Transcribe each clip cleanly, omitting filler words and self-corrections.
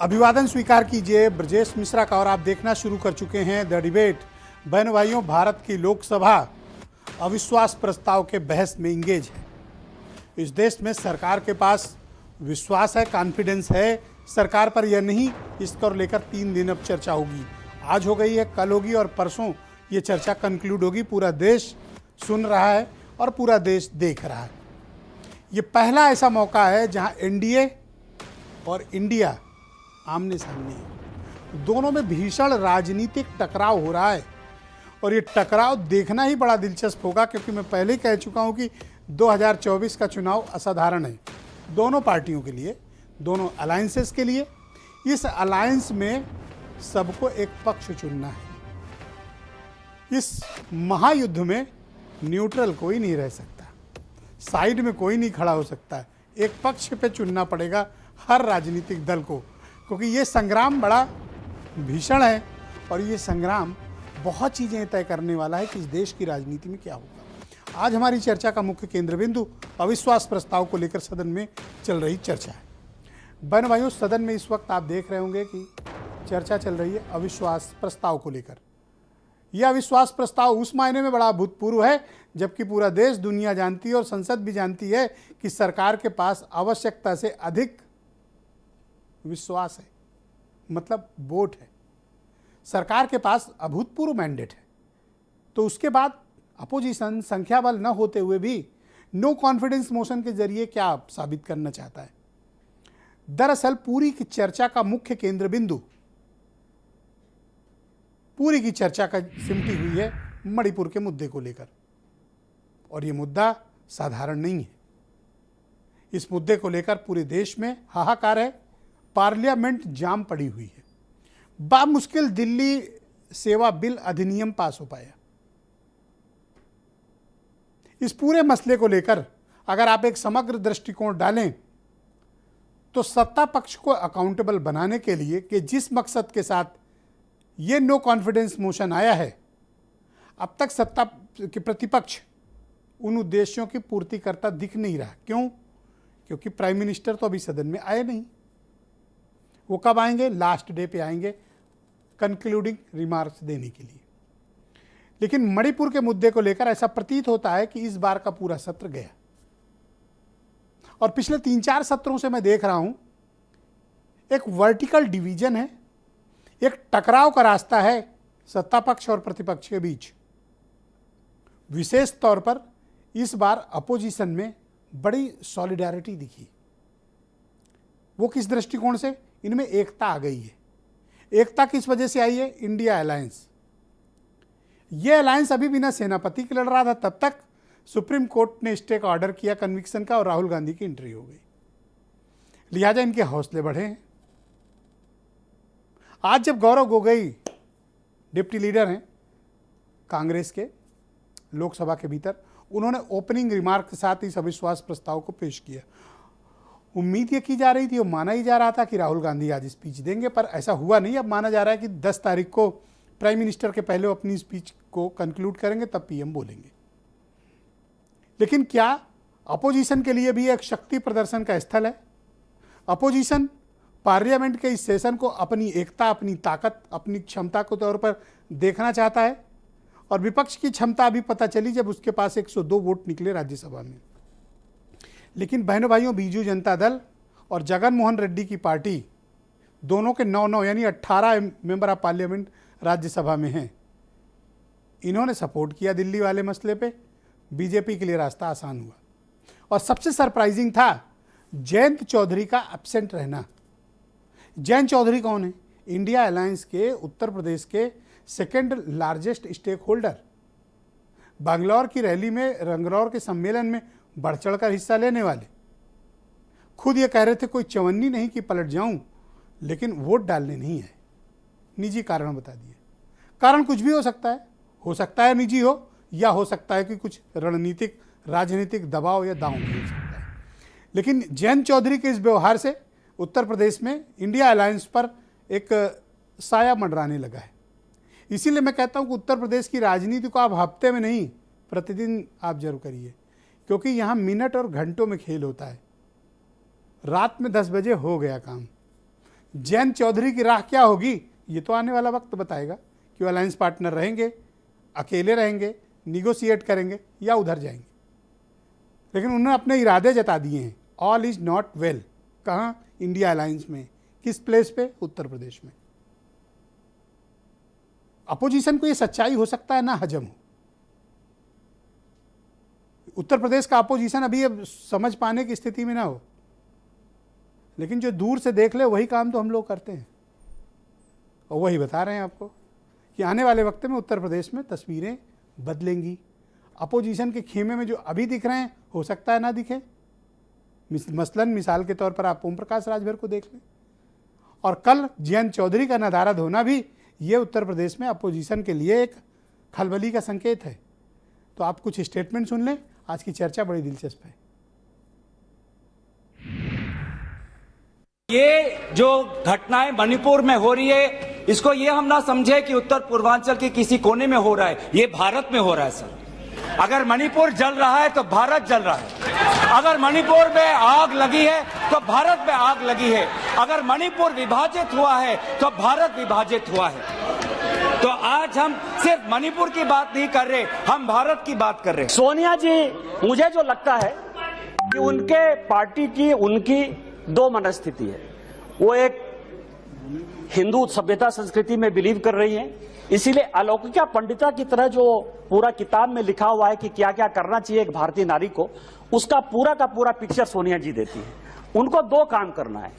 अभिवादन स्वीकार कीजिए ब्रजेश मिश्रा का। और आप देखना शुरू कर चुके हैं द डिबेट। बहन भाइयों, भारत की लोकसभा अविश्वास प्रस्ताव के बहस में इंगेज है। इस देश में सरकार के पास विश्वास है, कॉन्फिडेंस है सरकार पर। यह नहीं, इसको लेकर 3 दिन अब चर्चा होगी। आज हो गई है, कल होगी और परसों ये चर्चा कंक्लूड होगी। पूरा देश सुन रहा है और पूरा देश देख रहा है। ये पहला ऐसा मौका है जहां एनडीए और इंडिया आमने सामने है। दोनों में भीषण राजनीतिक टकराव हो रहा है और ये टकराव देखना ही बड़ा दिलचस्प होगा, क्योंकि मैं पहले ही कह चुका हूं कि 2024 का चुनाव असाधारण है दोनों पार्टियों के लिए, दोनों अलायंसेस के लिए। इस अलायंस में सबको एक पक्ष चुनना है। इस महायुद्ध में न्यूट्रल कोई नहीं रह सकता, साइड में कोई नहीं खड़ा हो सकता है। एक पक्ष पे चुनना पड़ेगा हर राजनीतिक दल को, क्योंकि ये संग्राम बड़ा भीषण है और ये संग्राम बहुत चीज़ें तय करने वाला है कि इस देश की राजनीति में क्या होगा। आज हमारी चर्चा का मुख्य केंद्र बिंदु अविश्वास प्रस्ताव को लेकर सदन में चल रही चर्चा है। बहन भाइयों, सदन में इस वक्त आप देख रहे होंगे कि चर्चा चल रही है अविश्वास प्रस्ताव को लेकर। यह अविश्वास प्रस्ताव उस मायने में बड़ा अभूतपूर्व है जबकि पूरा देश, दुनिया जानती है और संसद भी जानती है कि सरकार के पास आवश्यकता से अधिक विश्वास है, मतलब वोट है। सरकार के पास अभूतपूर्व मैंडेट है। तो उसके बाद अपोजिशन संख्या बल न होते हुए भी नो कॉन्फिडेंस मोशन के जरिए क्या साबित करना चाहता है। दरअसल पूरी की चर्चा का मुख्य केंद्र बिंदु, पूरी की चर्चा का सिमटी हुई है मणिपुर के मुद्दे को लेकर। और ये मुद्दा साधारण नहीं है। इस मुद्दे को लेकर पूरे देश में हाहाकार है। पार्लियामेंट जाम पड़ी हुई है। बामुश्किल दिल्ली सेवा बिल अधिनियम पास हो पाया। इस पूरे मसले को लेकर अगर आप एक समग्र दृष्टिकोण डालें तो सत्ता पक्ष को अकाउंटेबल बनाने के लिए कि जिस मकसद के साथ ये नो कॉन्फिडेंस मोशन आया है, अब तक सत्ता के प्रतिपक्ष उन उद्देश्यों की पूर्ति करता दिख नहीं रहा। क्यों? क्योंकि प्राइम मिनिस्टर तो अभी सदन में आए नहीं। वो कब आएंगे? लास्ट डे पे आएंगे कंक्लूडिंग रिमार्क्स देने के लिए। लेकिन मणिपुर के मुद्दे को लेकर ऐसा प्रतीत होता है कि इस बार का पूरा सत्र गया। और पिछले 3-4 सत्रों से मैं देख रहा हूं एक वर्टिकल डिवीजन है, एक टकराव का रास्ता है सत्ता पक्ष और प्रतिपक्ष के बीच। विशेष तौर पर इस बार अपोजिशन में बड़ी सॉलिडारिटी दिखी। वो किस दृष्टिकोण से? इनमें एकता आ गई है। एकता किस वजह से आई है? India alliance. ये अलायंस अभी बिना सेनापति के लड़ रहा था, तब तक सुप्रीम कोर्ट ने स्टे का ऑर्डर किया कन्विक्शन का और राहुल गांधी की एंट्री हो गई। लिहाजा इनके हौसले बढ़े हैं। आज जब गौरव गोगोई डिप्टी लीडर हैं कांग्रेस के लोकसभा के भीतर, उन्होंने ओपनिंग रिमार्क के साथ इस अविश्वास प्रस्ताव को पेश किया। उम्मीद ये की जा रही थी और माना ही जा रहा था कि राहुल गांधी आज स्पीच देंगे, पर ऐसा हुआ नहीं। अब माना जा रहा है कि 10 तारीख को प्राइम मिनिस्टर के पहले अपनी स्पीच को कंक्लूड करेंगे, तब पीएम बोलेंगे। लेकिन क्या अपोजिशन के लिए भी एक शक्ति प्रदर्शन का स्थल है? अपोजिशन पार्लियामेंट के इस सेशन को अपनी एकता, अपनी ताकत, अपनी क्षमता के तौर पर देखना चाहता है। और विपक्ष की क्षमता अभी पता चली जब उसके पास 102 वोट निकले राज्यसभा में। लेकिन बहनों भाइयों, बीजू जनता दल और जगन मोहन रेड्डी की पार्टी दोनों के 9-9 यानी 18 मेंबर ऑफ पार्लियामेंट राज्यसभा में हैं। इन्होंने सपोर्ट किया दिल्ली वाले मसले पे। बीजेपी के लिए रास्ता आसान हुआ। और सबसे सरप्राइजिंग था जयंत चौधरी का एब्सेंट रहना। जयंत चौधरी कौन है? इंडिया अलायंस के उत्तर प्रदेश के second largest stakeholder. Bangalore की रैली में, रंगरौर के सम्मेलन में बढ़ चढ़कर हिस्सा लेने वाले। खुद ये कह रहे थे कोई चवन्नी नहीं कि पलट जाऊं, लेकिन वोट डालने नहीं है। निजी कारण बता दिए। कारण कुछ भी हो सकता है निजी हो, या हो सकता है कि कुछ रणनीतिक राजनीतिक दबाव या दांव भी हो सकता है। लेकिन जयंत चौधरी के इस व्यवहार से उत्तर प्रदेश में इंडिया अलायंस पर एक साया मंडराने लगा है। इसीलिए मैं कहता हूं कि उत्तर प्रदेश की राजनीति को आप हफ्ते में नहीं, प्रतिदिन आप जरूर करिए, क्योंकि यहाँ मिनट और घंटों में खेल होता है। रात में 10 बजे हो गया काम। जयंत चौधरी की राह क्या होगी ये तो आने वाला वक्त बताएगा कि वो अलायंस पार्टनर रहेंगे, अकेले रहेंगे, निगोशिएट करेंगे या उधर जाएंगे। लेकिन उन्होंने अपने इरादे जता दिए हैं। All is not well. कहाँ? इंडिया अलायंस में। किस प्लेस पे? उत्तर प्रदेश में। अपोजिशन को ये सच्चाई हो सकता है ना हजम हो। उत्तर प्रदेश का अपोजिशन अभी अब समझ पाने की स्थिति में ना हो, लेकिन जो दूर से देख ले वही काम तो हम लोग करते हैं और वही बता रहे हैं आपको कि आने वाले वक्त में उत्तर प्रदेश में तस्वीरें बदलेंगी। अपोजिशन के खेमे में जो अभी दिख रहे हैं हो सकता है ना दिखे। मसलन मिसाल के तौर पर आप ओम प्रकाश राजभर को देख लें, और कल जयंत चौधरी का नदारद होना भी ये उत्तर प्रदेश में अपोजिशन के लिए एक खलबली का संकेत है। तो आप कुछ स्टेटमेंट सुन लें। आज की चर्चा बड़ी दिलचस्प है। ये जो घटनाएं मणिपुर में हो रही है, इसको ये हम ना समझे कि उत्तर पूर्वांचल के किसी कोने में हो रहा है, ये भारत में हो रहा है सर। अगर मणिपुर जल रहा है तो भारत जल रहा है। अगर मणिपुर में आग लगी है तो भारत में आग लगी है। अगर मणिपुर विभाजित हुआ है तो भारत विभाजित हुआ है। तो आज हम सिर्फ मणिपुर की बात नहीं कर रहे, हम भारत की बात कर रहे हैं। सोनिया जी, मुझे जो लगता है कि उनके पार्टी की उनकी दो मनस्थिति है। वो एक हिंदू सभ्यता संस्कृति में बिलीव कर रही हैं, इसीलिए अलौकिका पंडिता की तरह जो पूरा किताब में लिखा हुआ है कि क्या क्या करना चाहिए एक भारतीय नारी को, उसका पूरा का पूरा पिक्चर सोनिया जी देती है। उनको दो काम करना है,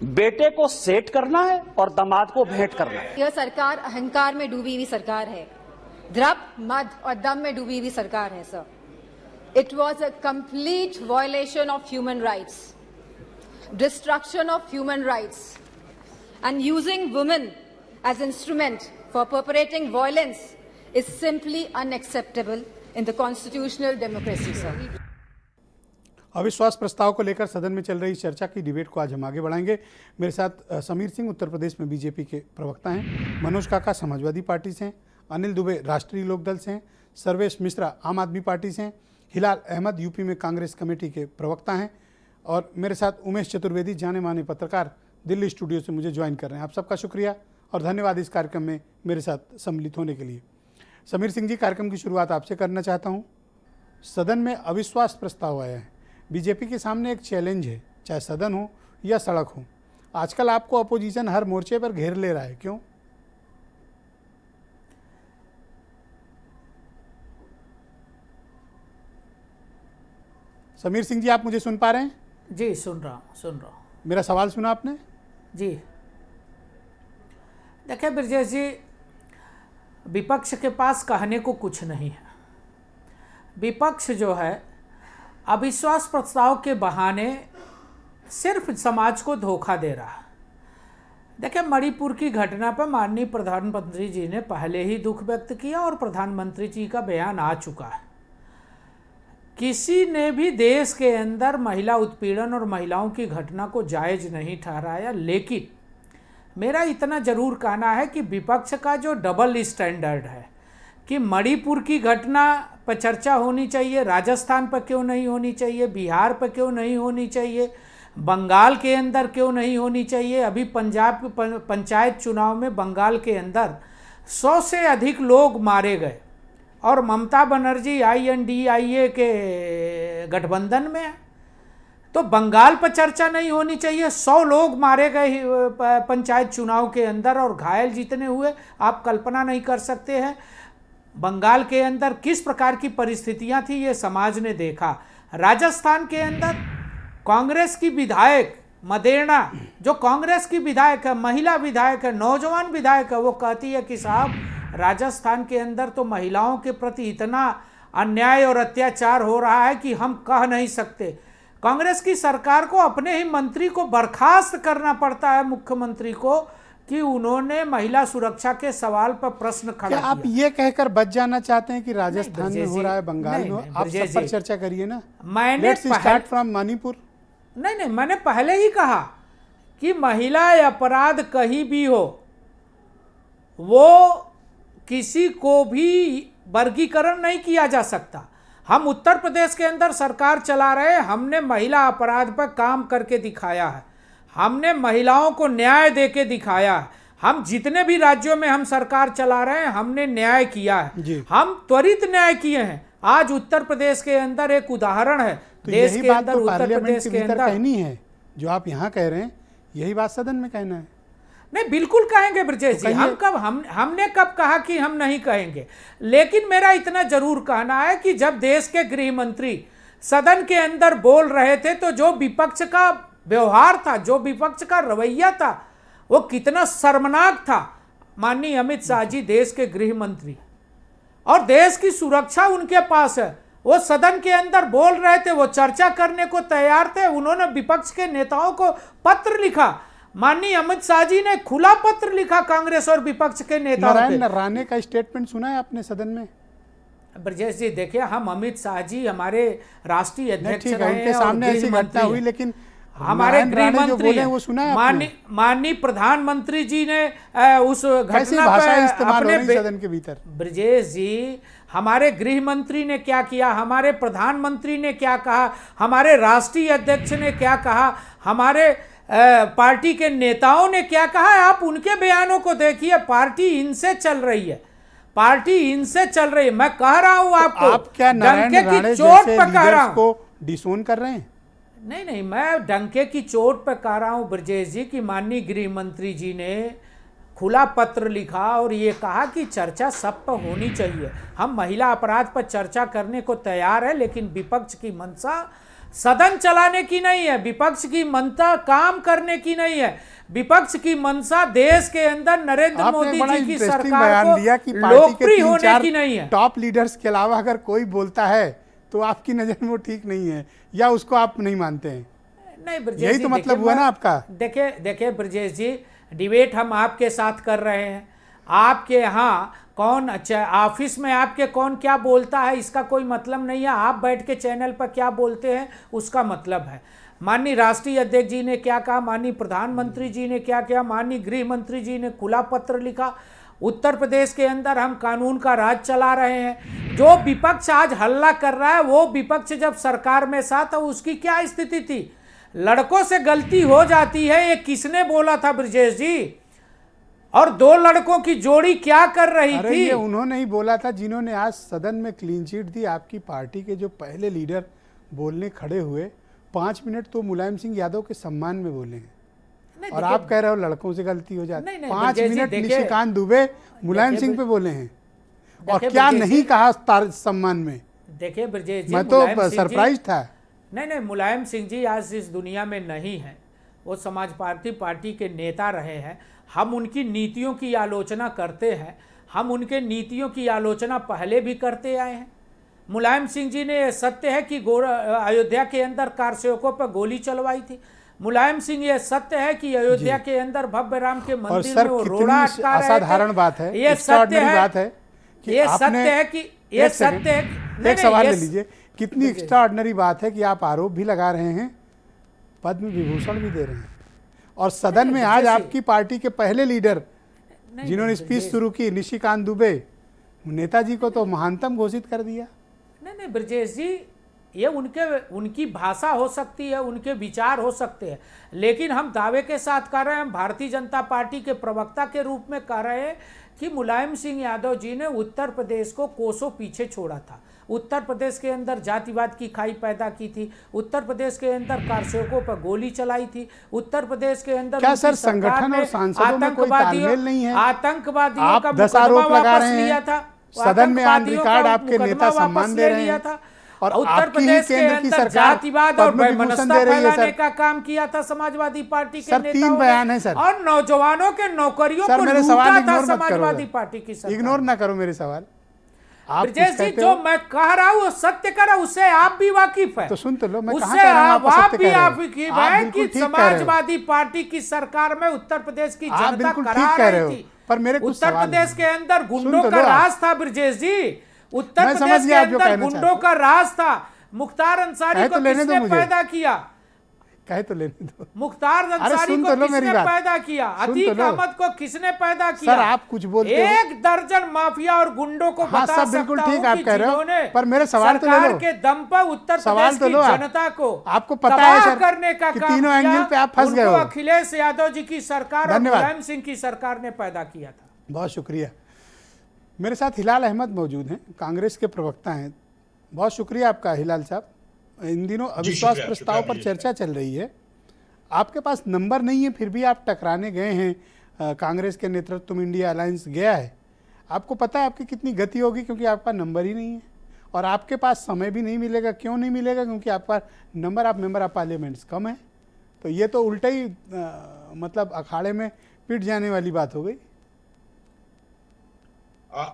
बेटे को सेट करना है और दामाद को भेंट करना है। यह सरकार अहंकार में डूबी हुई सरकार है, द्रव्य, मद और दम में डूबी हुई सरकार है sir. It was a complete violation of human rights, destruction of human rights, and using women as instrument for perpetrating violence is simply unacceptable in the constitutional democracy, sir. अविश्वास प्रस्ताव को लेकर सदन में चल रही चर्चा की डिबेट को आज हम आगे बढ़ाएंगे। मेरे साथ समीर सिंह उत्तर प्रदेश में बीजेपी के प्रवक्ता हैं, मनोज काका समाजवादी पार्टी से हैं, अनिल दुबे राष्ट्रीय लोकदल से हैं, सर्वेश मिश्रा आम आदमी पार्टी से हैं, हिलाल अहमद यूपी में कांग्रेस कमेटी के प्रवक्ता हैं, और मेरे साथ उमेश चतुर्वेदी जाने माने पत्रकार दिल्ली स्टूडियो से मुझे ज्वाइन कर रहे हैं। आप सबका शुक्रिया और धन्यवाद इस कार्यक्रम में मेरे साथ सम्मिलित होने के लिए। समीर सिंह जी, कार्यक्रम की शुरुआत आपसे करना चाहता हूं। सदन में अविश्वास प्रस्ताव आया है। बीजेपी के सामने एक चैलेंज है, चाहे सदन हो या सड़क हो। आजकल आपको अपोजिशन हर मोर्चे पर घेर ले रहा है, क्यों? समीर सिंह जी, आप मुझे सुन पा रहे हैं? जी, सुन रहा हूँ। मेरा सवाल सुना आपने? जी, देखिए ब्रजेश जी, विपक्ष के पास कहने को कुछ नहीं है। विपक्ष जो है अविश्वास प्रस्ताव के बहाने सिर्फ समाज को धोखा दे रहा है। देखिए, मणिपुर की घटना पर माननीय प्रधानमंत्री जी ने पहले ही दुख व्यक्त किया और प्रधानमंत्री जी का बयान आ चुका है। किसी ने भी देश के अंदर महिला उत्पीड़न और महिलाओं की घटना को जायज़ नहीं ठहराया, लेकिन मेरा इतना ज़रूर कहना है कि विपक्ष का जो डबल स्टैंडर्ड है कि मणिपुर की घटना पर चर्चा होनी चाहिए, राजस्थान पर क्यों नहीं होनी चाहिए, बिहार पर क्यों नहीं होनी चाहिए, बंगाल के अंदर क्यों नहीं होनी चाहिए। अभी पंजाब पंचायत चुनाव में बंगाल के अंदर 100 से अधिक लोग मारे गए और ममता बनर्जी INDIA के गठबंधन में है, तो बंगाल पर चर्चा नहीं होनी चाहिए। 100 लोग मारे गए पंचायत चुनाव के अंदर और घायल जितने हुए आप कल्पना नहीं कर सकते हैं। बंगाल के अंदर किस प्रकार की परिस्थितियां थी ये समाज ने देखा। राजस्थान के अंदर कांग्रेस की विधायक मदेरणा, जो कांग्रेस की विधायक है, महिला विधायक है, नौजवान विधायक है, वो कहती है कि साहब राजस्थान के अंदर तो महिलाओं के प्रति इतना अन्याय और अत्याचार हो रहा है कि हम कह नहीं सकते। कांग्रेस की सरकार को अपने ही मंत्री को बर्खास्त करना पड़ता है, मुख्यमंत्री को, कि उन्होंने महिला सुरक्षा के सवाल पर प्रश्न खड़ा किया। आप ये कहकर बच जाना चाहते हैं कि राजस्थान में हो रहा है, बंगाल में हो? आप सब पर चर्चा करिए ना। मैंने स्टार्ट फ्रॉम मणिपुर। नहीं, मैंने पहले ही कहा कि महिला अपराध कहीं भी हो, वो किसी को भी वर्गीकरण नहीं किया जा सकता। हम उत्तर प्रदेश के अंदर सरकार चला रहे हैं, हमने महिला अपराध पर काम करके दिखाया है। हमने महिलाओं को न्याय देके दिखाया। हम जितने भी राज्यों में हम सरकार चला रहे हैं हमने न्याय किया जी। है, हम त्वरित न्याय किए हैं। आज उत्तर प्रदेश के अंदर एक उदाहरण है, तो देश यही के बात अंदर तो उत्तर पार्लियामेंट प्रदेश के के भीतर अंदर कहनी है, जो आप यहाँ कह रहे हैं यही बात सदन में कहना है। नहीं, बिल्कुल कहेंगे ब्रजेश तो जी। हमने कब कहा कि हम नहीं कहेंगे, लेकिन मेरा इतना जरूर कहना है कि जब देश के गृह मंत्री सदन के अंदर बोल रहे थे तो जो विपक्ष का व्यवहार था, जो विपक्ष का रवैया था, वो कितना शर्मनाक था। माननीय अमित शाह जी देश के गृह मंत्री और देश की सुरक्षा उनके पास है, वो सदन के अंदर बोल रहे थे, वो चर्चा करने को तैयार थे। उन्होंने विपक्ष के नेताओं को पत्र लिखा। माननीय अमित शाह जी ने खुला पत्र लिखा कांग्रेस और विपक्ष के नेताओं को। नारायण राणे का स्टेटमेंट सुना है आपने सदन में? ब्रजेश जी देखिए, हम अमित शाह जी हमारे राष्ट्रीय अध्यक्ष ठीक है, रहे उनके हैं और सामने ऐसी गृह घटना मंत्री हुई, हैं। लेकिन हमारे नारायण गृह राणे जो मंत्री बोले हैं। वो सुना है आपने? माननीय प्रधानमंत्री जी ने उस कैसी घटना भाषा पे इस्तेमाल हो अपने रही सदन के भीतर? ब्रजेश जी, हमारे गृह मंत्री ने क्या किया, हमारे प्रधानमंत्री ने क्या कहा, हमारे राष्ट्रीय अध्यक्ष ने क्या कहा, हमारे पार्टी के नेताओं ने क्या कहा है, आप उनके बयानों को देखिए। पार्टी इनसे चल रही है, पार्टी इनसे चल रही है। मैं कह रहा हूं आपको, आप क्या नारायण डंके राणे की चोट जैसे पर कह रहा लीडर्स हूं। को डिसोन कर रहे हैं? नहीं, मैं डंके की चोट पर कह रहा हूं ब्रजेश जी कि माननीय गृह मंत्री जी ने खुला पत्र लिखा और ये कहा कि चर्चा सब पर होनी चाहिए। हम महिला अपराध पर चर्चा करने को तैयार है, लेकिन विपक्ष की मंशा सदन चलाने की नहीं है, विपक्ष की मंशा काम करने की नहीं है, विपक्ष की मंशा देश के अंदर नरेंद्र मोदी जी की सरकार को लोकप्रिय होने की नहीं है। टॉप लीडर्स के अलावा अगर कोई बोलता है तो आपकी नजर में वो ठीक नहीं है, या उसको आप नहीं मानते हैं? नहीं ब्रजेश यही जी, तो मतलब हुआ ना आपका। देखिए ब्रजेश जी, डिबेट हम आपके साथ कर रहे हैं। आपके यहाँ कौन, अच्छा ऑफिस में आपके कौन क्या बोलता है इसका कोई मतलब नहीं है, आप बैठ के चैनल पर क्या बोलते हैं उसका मतलब है। माननीय राष्ट्रीय अध्यक्ष जी ने क्या कहा, माननीय प्रधानमंत्री जी ने क्या किया, माननीय गृह मंत्री जी ने खुला पत्र लिखा। उत्तर प्रदेश के अंदर हम कानून का राज चला रहे हैं। जो विपक्ष आज हल्ला कर रहा है, वो विपक्ष जब सरकार में था तो उसकी क्या स्थिति थी? लड़कों से गलती हो जाती है, ये किसने बोला था ब्रजेश जी? और दो लड़कों की जोड़ी क्या कर रही अरे थी? ये उन्होंने ही बोला था जिन्होंने आज सदन में क्लीन चिट दी। आपकी पार्टी के जो पहले लीडर बोलने खड़े हुए, 5 मिनट तो मुलायम सिंह यादव के सम्मान में बोले हैं, नहीं, और देखिए- आप कह रहे हो लड़कों से गलती हो जाती। नहीं, 5 ब्रजेश जी, मिनट देखिए- निशिकांत दुबे मुलायम देखिए सिंह पे बोले हैं, और देखिए क्या ब्रजेश नहीं जी- कहा सम्मान में। देखिए ब्रजेश जी, मैं तो मुलायम सिंह जी- सरप्राइज था। नहीं, मुलायम सिंह जी आज इस दुनिया में नहीं है, वो समाजवादी पार्टी के नेता रहे हैं। हम उनकी नीतियों की आलोचना करते हैं, हम उनके नीतियों की आलोचना पहले भी करते आए हैं। मुलायम सिंह जी ने, यह सत्य है कि अयोध्या के अंदर कारसेवकों पर गोली चलवाई थी। मुलायम सिंह, ये सत्य है कि अयोध्या के अंदर भव्य राम के और मंदिर सर में वो कितनी रोड़ा अटका रहे थे। असाधारण बात है, ये सत्य है, बात है कि ये आपने- सत्य है कि ये एक सेकंड, सत्य है कि- एक सवाल ले ये- लीजिए। कितनी एक्स्ट्राऑर्डिनरी बात है कि आप आरोप भी लगा रहे हैं, पद्म विभूषण भी दे रहे हैं, और सदन में आज आपकी पार्टी के पहले लीडर जिन्होंने स्पीच शुरू की, निशिकांत दुबे, नेताजी को तो महानतम घोषित कर दिया। नहीं ब्रजेश जी, ये उनकी भाषा हो सकती है, उनके विचार हो सकते हैं, लेकिन हम दावे के साथ कह रहे हैं, हम भारतीय जनता पार्टी के प्रवक्ता के रूप में कह रहे हैं कि मुलायम सिंह यादव जी ने उत्तर प्रदेश को कोसों पीछे छोड़ा था। उत्तर प्रदेश के अंदर जातिवाद की खाई पैदा की थी, उत्तर प्रदेश के अंदर कारसेवकों पर गोली चलाई थी, उत्तर प्रदेश के अंदर क्या सर संगठन और सांसदों में कोई तालमेल नहीं है? आतंकवादियों का आप 10 मुकदमा आरोप लगा वापस रहे लिया हैं, था, सदन में ऑन आतंकवादियों रिकॉर्ड का आपके मुकदमा नेता सम्मान वापस दे ले रहे लिया हैं, था, और उत्तर आपकी ही प्रदेश के केंद्र की अंदर सरकार जातिवाद और पद्म विभूषण वैमनस्यता दे रही है। फैलाने सर का काम किया था समाजवादी पार्टी के सर, नेताओं 3 ने, बयान है सर। और नौजवानों के नौकरियों सर को मेरे लूटा सवाल था इग्नोर मत समाजवादी करो, पार्टी की सरकार। इग्नोर ना करो मेरे सवाल। आप ब्रजेश कुछ जी, कहते जो हो मैं कह रहा हूँ वो सत्य कर रहा हूँ, उससे आप भी वाकिफ है। तो सुन तो लो, मैं कहाँ उससे कह रहा हूँ आप आप असत्य भी कह रहे हो। वाकिफ आप है बिल्कुल कि ठीक कह रहे हो। समाजवादी पार्टी की सरकार में उत्तर प्रदेश की आप जनता बिल्कुल करा ठीक कह रहे रही हो, थी। पर मेरे कुछ उत्तर सवाल प्रदेश हैं। के अंदर सुन गुंडों तो का लो आप। राज था ब्रजेश जी, उत्तर मैं समझ प्रदेश के गया आप जो अंदर कहना गुंडों चाहते का राज था। मुख्तार अंसारी कहे को तो लेने दो किसने मुझे। पैदा किया? कहे तो लेने दो। मुख्तार अरे अंसारी सुन को तो लो मेरी किसने बात। पैदा किया? सुन अतीक तो लो। अहमद को किसने पैदा किया? सर आप कुछ बोलते हो। 1 दर्जन माफिया और गुंडों को हाँ, बता सब बिल्कुल सकता ठीक हूं आप कि कह रहे हो, जिन्होंने पर मेरे सवाल तो ले सरकार लो। के दम पर उत्तर सवाल प्रदेश तो की लो आप। जनता को आपको पता है तबाह सर करने का कि काम तीनों किया, एंगल पे आप फंस गए उनको हो। अखिलेश यादव जी की सरकार और धन्यवाद। मुलायम सिंह की सरकार ने पैदा किया था। बहुत शुक्रिया। मेरे साथ हिलाल अहमद मौजूद हैं, कांग्रेस के प्रवक्ता हैं। बहुत शुक्रिया आपका हिलाल साहब। इन दिनों अविश्वास शुक्रिया, प्रस्ताव शुक्रिया पर चर्चा चल रही है, आपके पास नंबर नहीं है, फिर भी आप टकराने गए हैं। कांग्रेस के नेतृत्व में इंडिया अलायंस गया है। आपको पता है आपकी कितनी गति होगी, क्योंकि आपके पास नंबर ही नहीं है और आपके पास समय भी नहीं मिलेगा। क्यों नहीं मिलेगा? क्योंकि आपका number of member of parliaments कम है। तो ये तो उल्टा ही मतलब अखाड़े में पिट जाने वाली बात हो गई।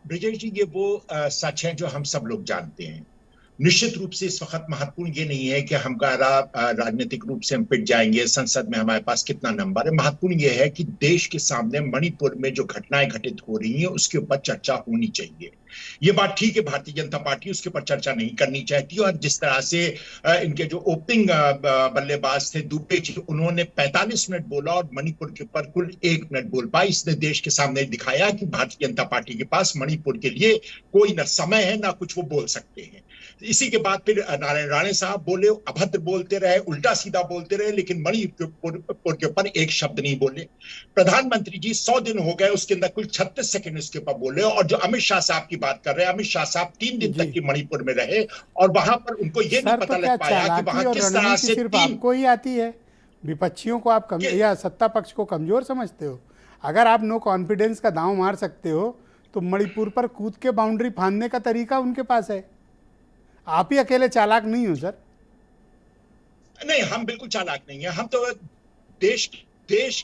ब्रिजेश जी, ये वो सच है जो हम सब लोग जानते हैं। निश्चित रूप से इस वक्त महत्वपूर्ण ये नहीं है कि हमारा राजनीतिक रूप से हम पिट जाएंगे, संसद में हमारे पास कितना नंबर है। महत्वपूर्ण ये है कि देश के सामने मणिपुर में जो घटनाएं घटित हो रही हैं उसके ऊपर चर्चा होनी चाहिए। ये बात ठीक है, भारतीय जनता पार्टी उसके ऊपर चर्चा नहीं करनी चाहती। और जिस तरह से इनके जो ओपनिंग बल्लेबाज थे दुबे जी, उन्होंने 45 मिनट बोला और मणिपुर के ऊपर कुल 1 मिनट बोल पाए। इसने देश के सामने दिखाया कि भारतीय जनता पार्टी के पास मणिपुर के लिए कोई ना समय है ना कुछ वो बोल सकते हैं। इसी के बाद फिर नारायण राणे साहब बोले, अभद्र बोलते रहे, उल्टा सीधा बोलते रहे, लेकिन मणिपुर के ऊपर एक शब्द नहीं बोले। प्रधानमंत्री जी 100 दिन हो गए, उसके अंदर कुल 36 सेकंड उसके ऊपर बोले। और जो अमित शाह साहब की बात कर रहे हैं, अमित शाह साहब 3 दिन तक की मणिपुर में रहे और वहां पर उनको ये नहीं पता लग पाया कि वहां किस तरह से सिर्फ आपको ही आती है? विपक्षियों को आप या सत्ता पक्ष को कमजोर समझते हो? अगर आप नो कॉन्फिडेंस का दांव मार सकते हो तो मणिपुर पर कूद के बाउंड्री फांदने का तरीका उनके पास है। आप ही अकेले चालाक नहीं हो सर। नहीं, हम बिल्कुल चालाक नहीं है। हम तो देश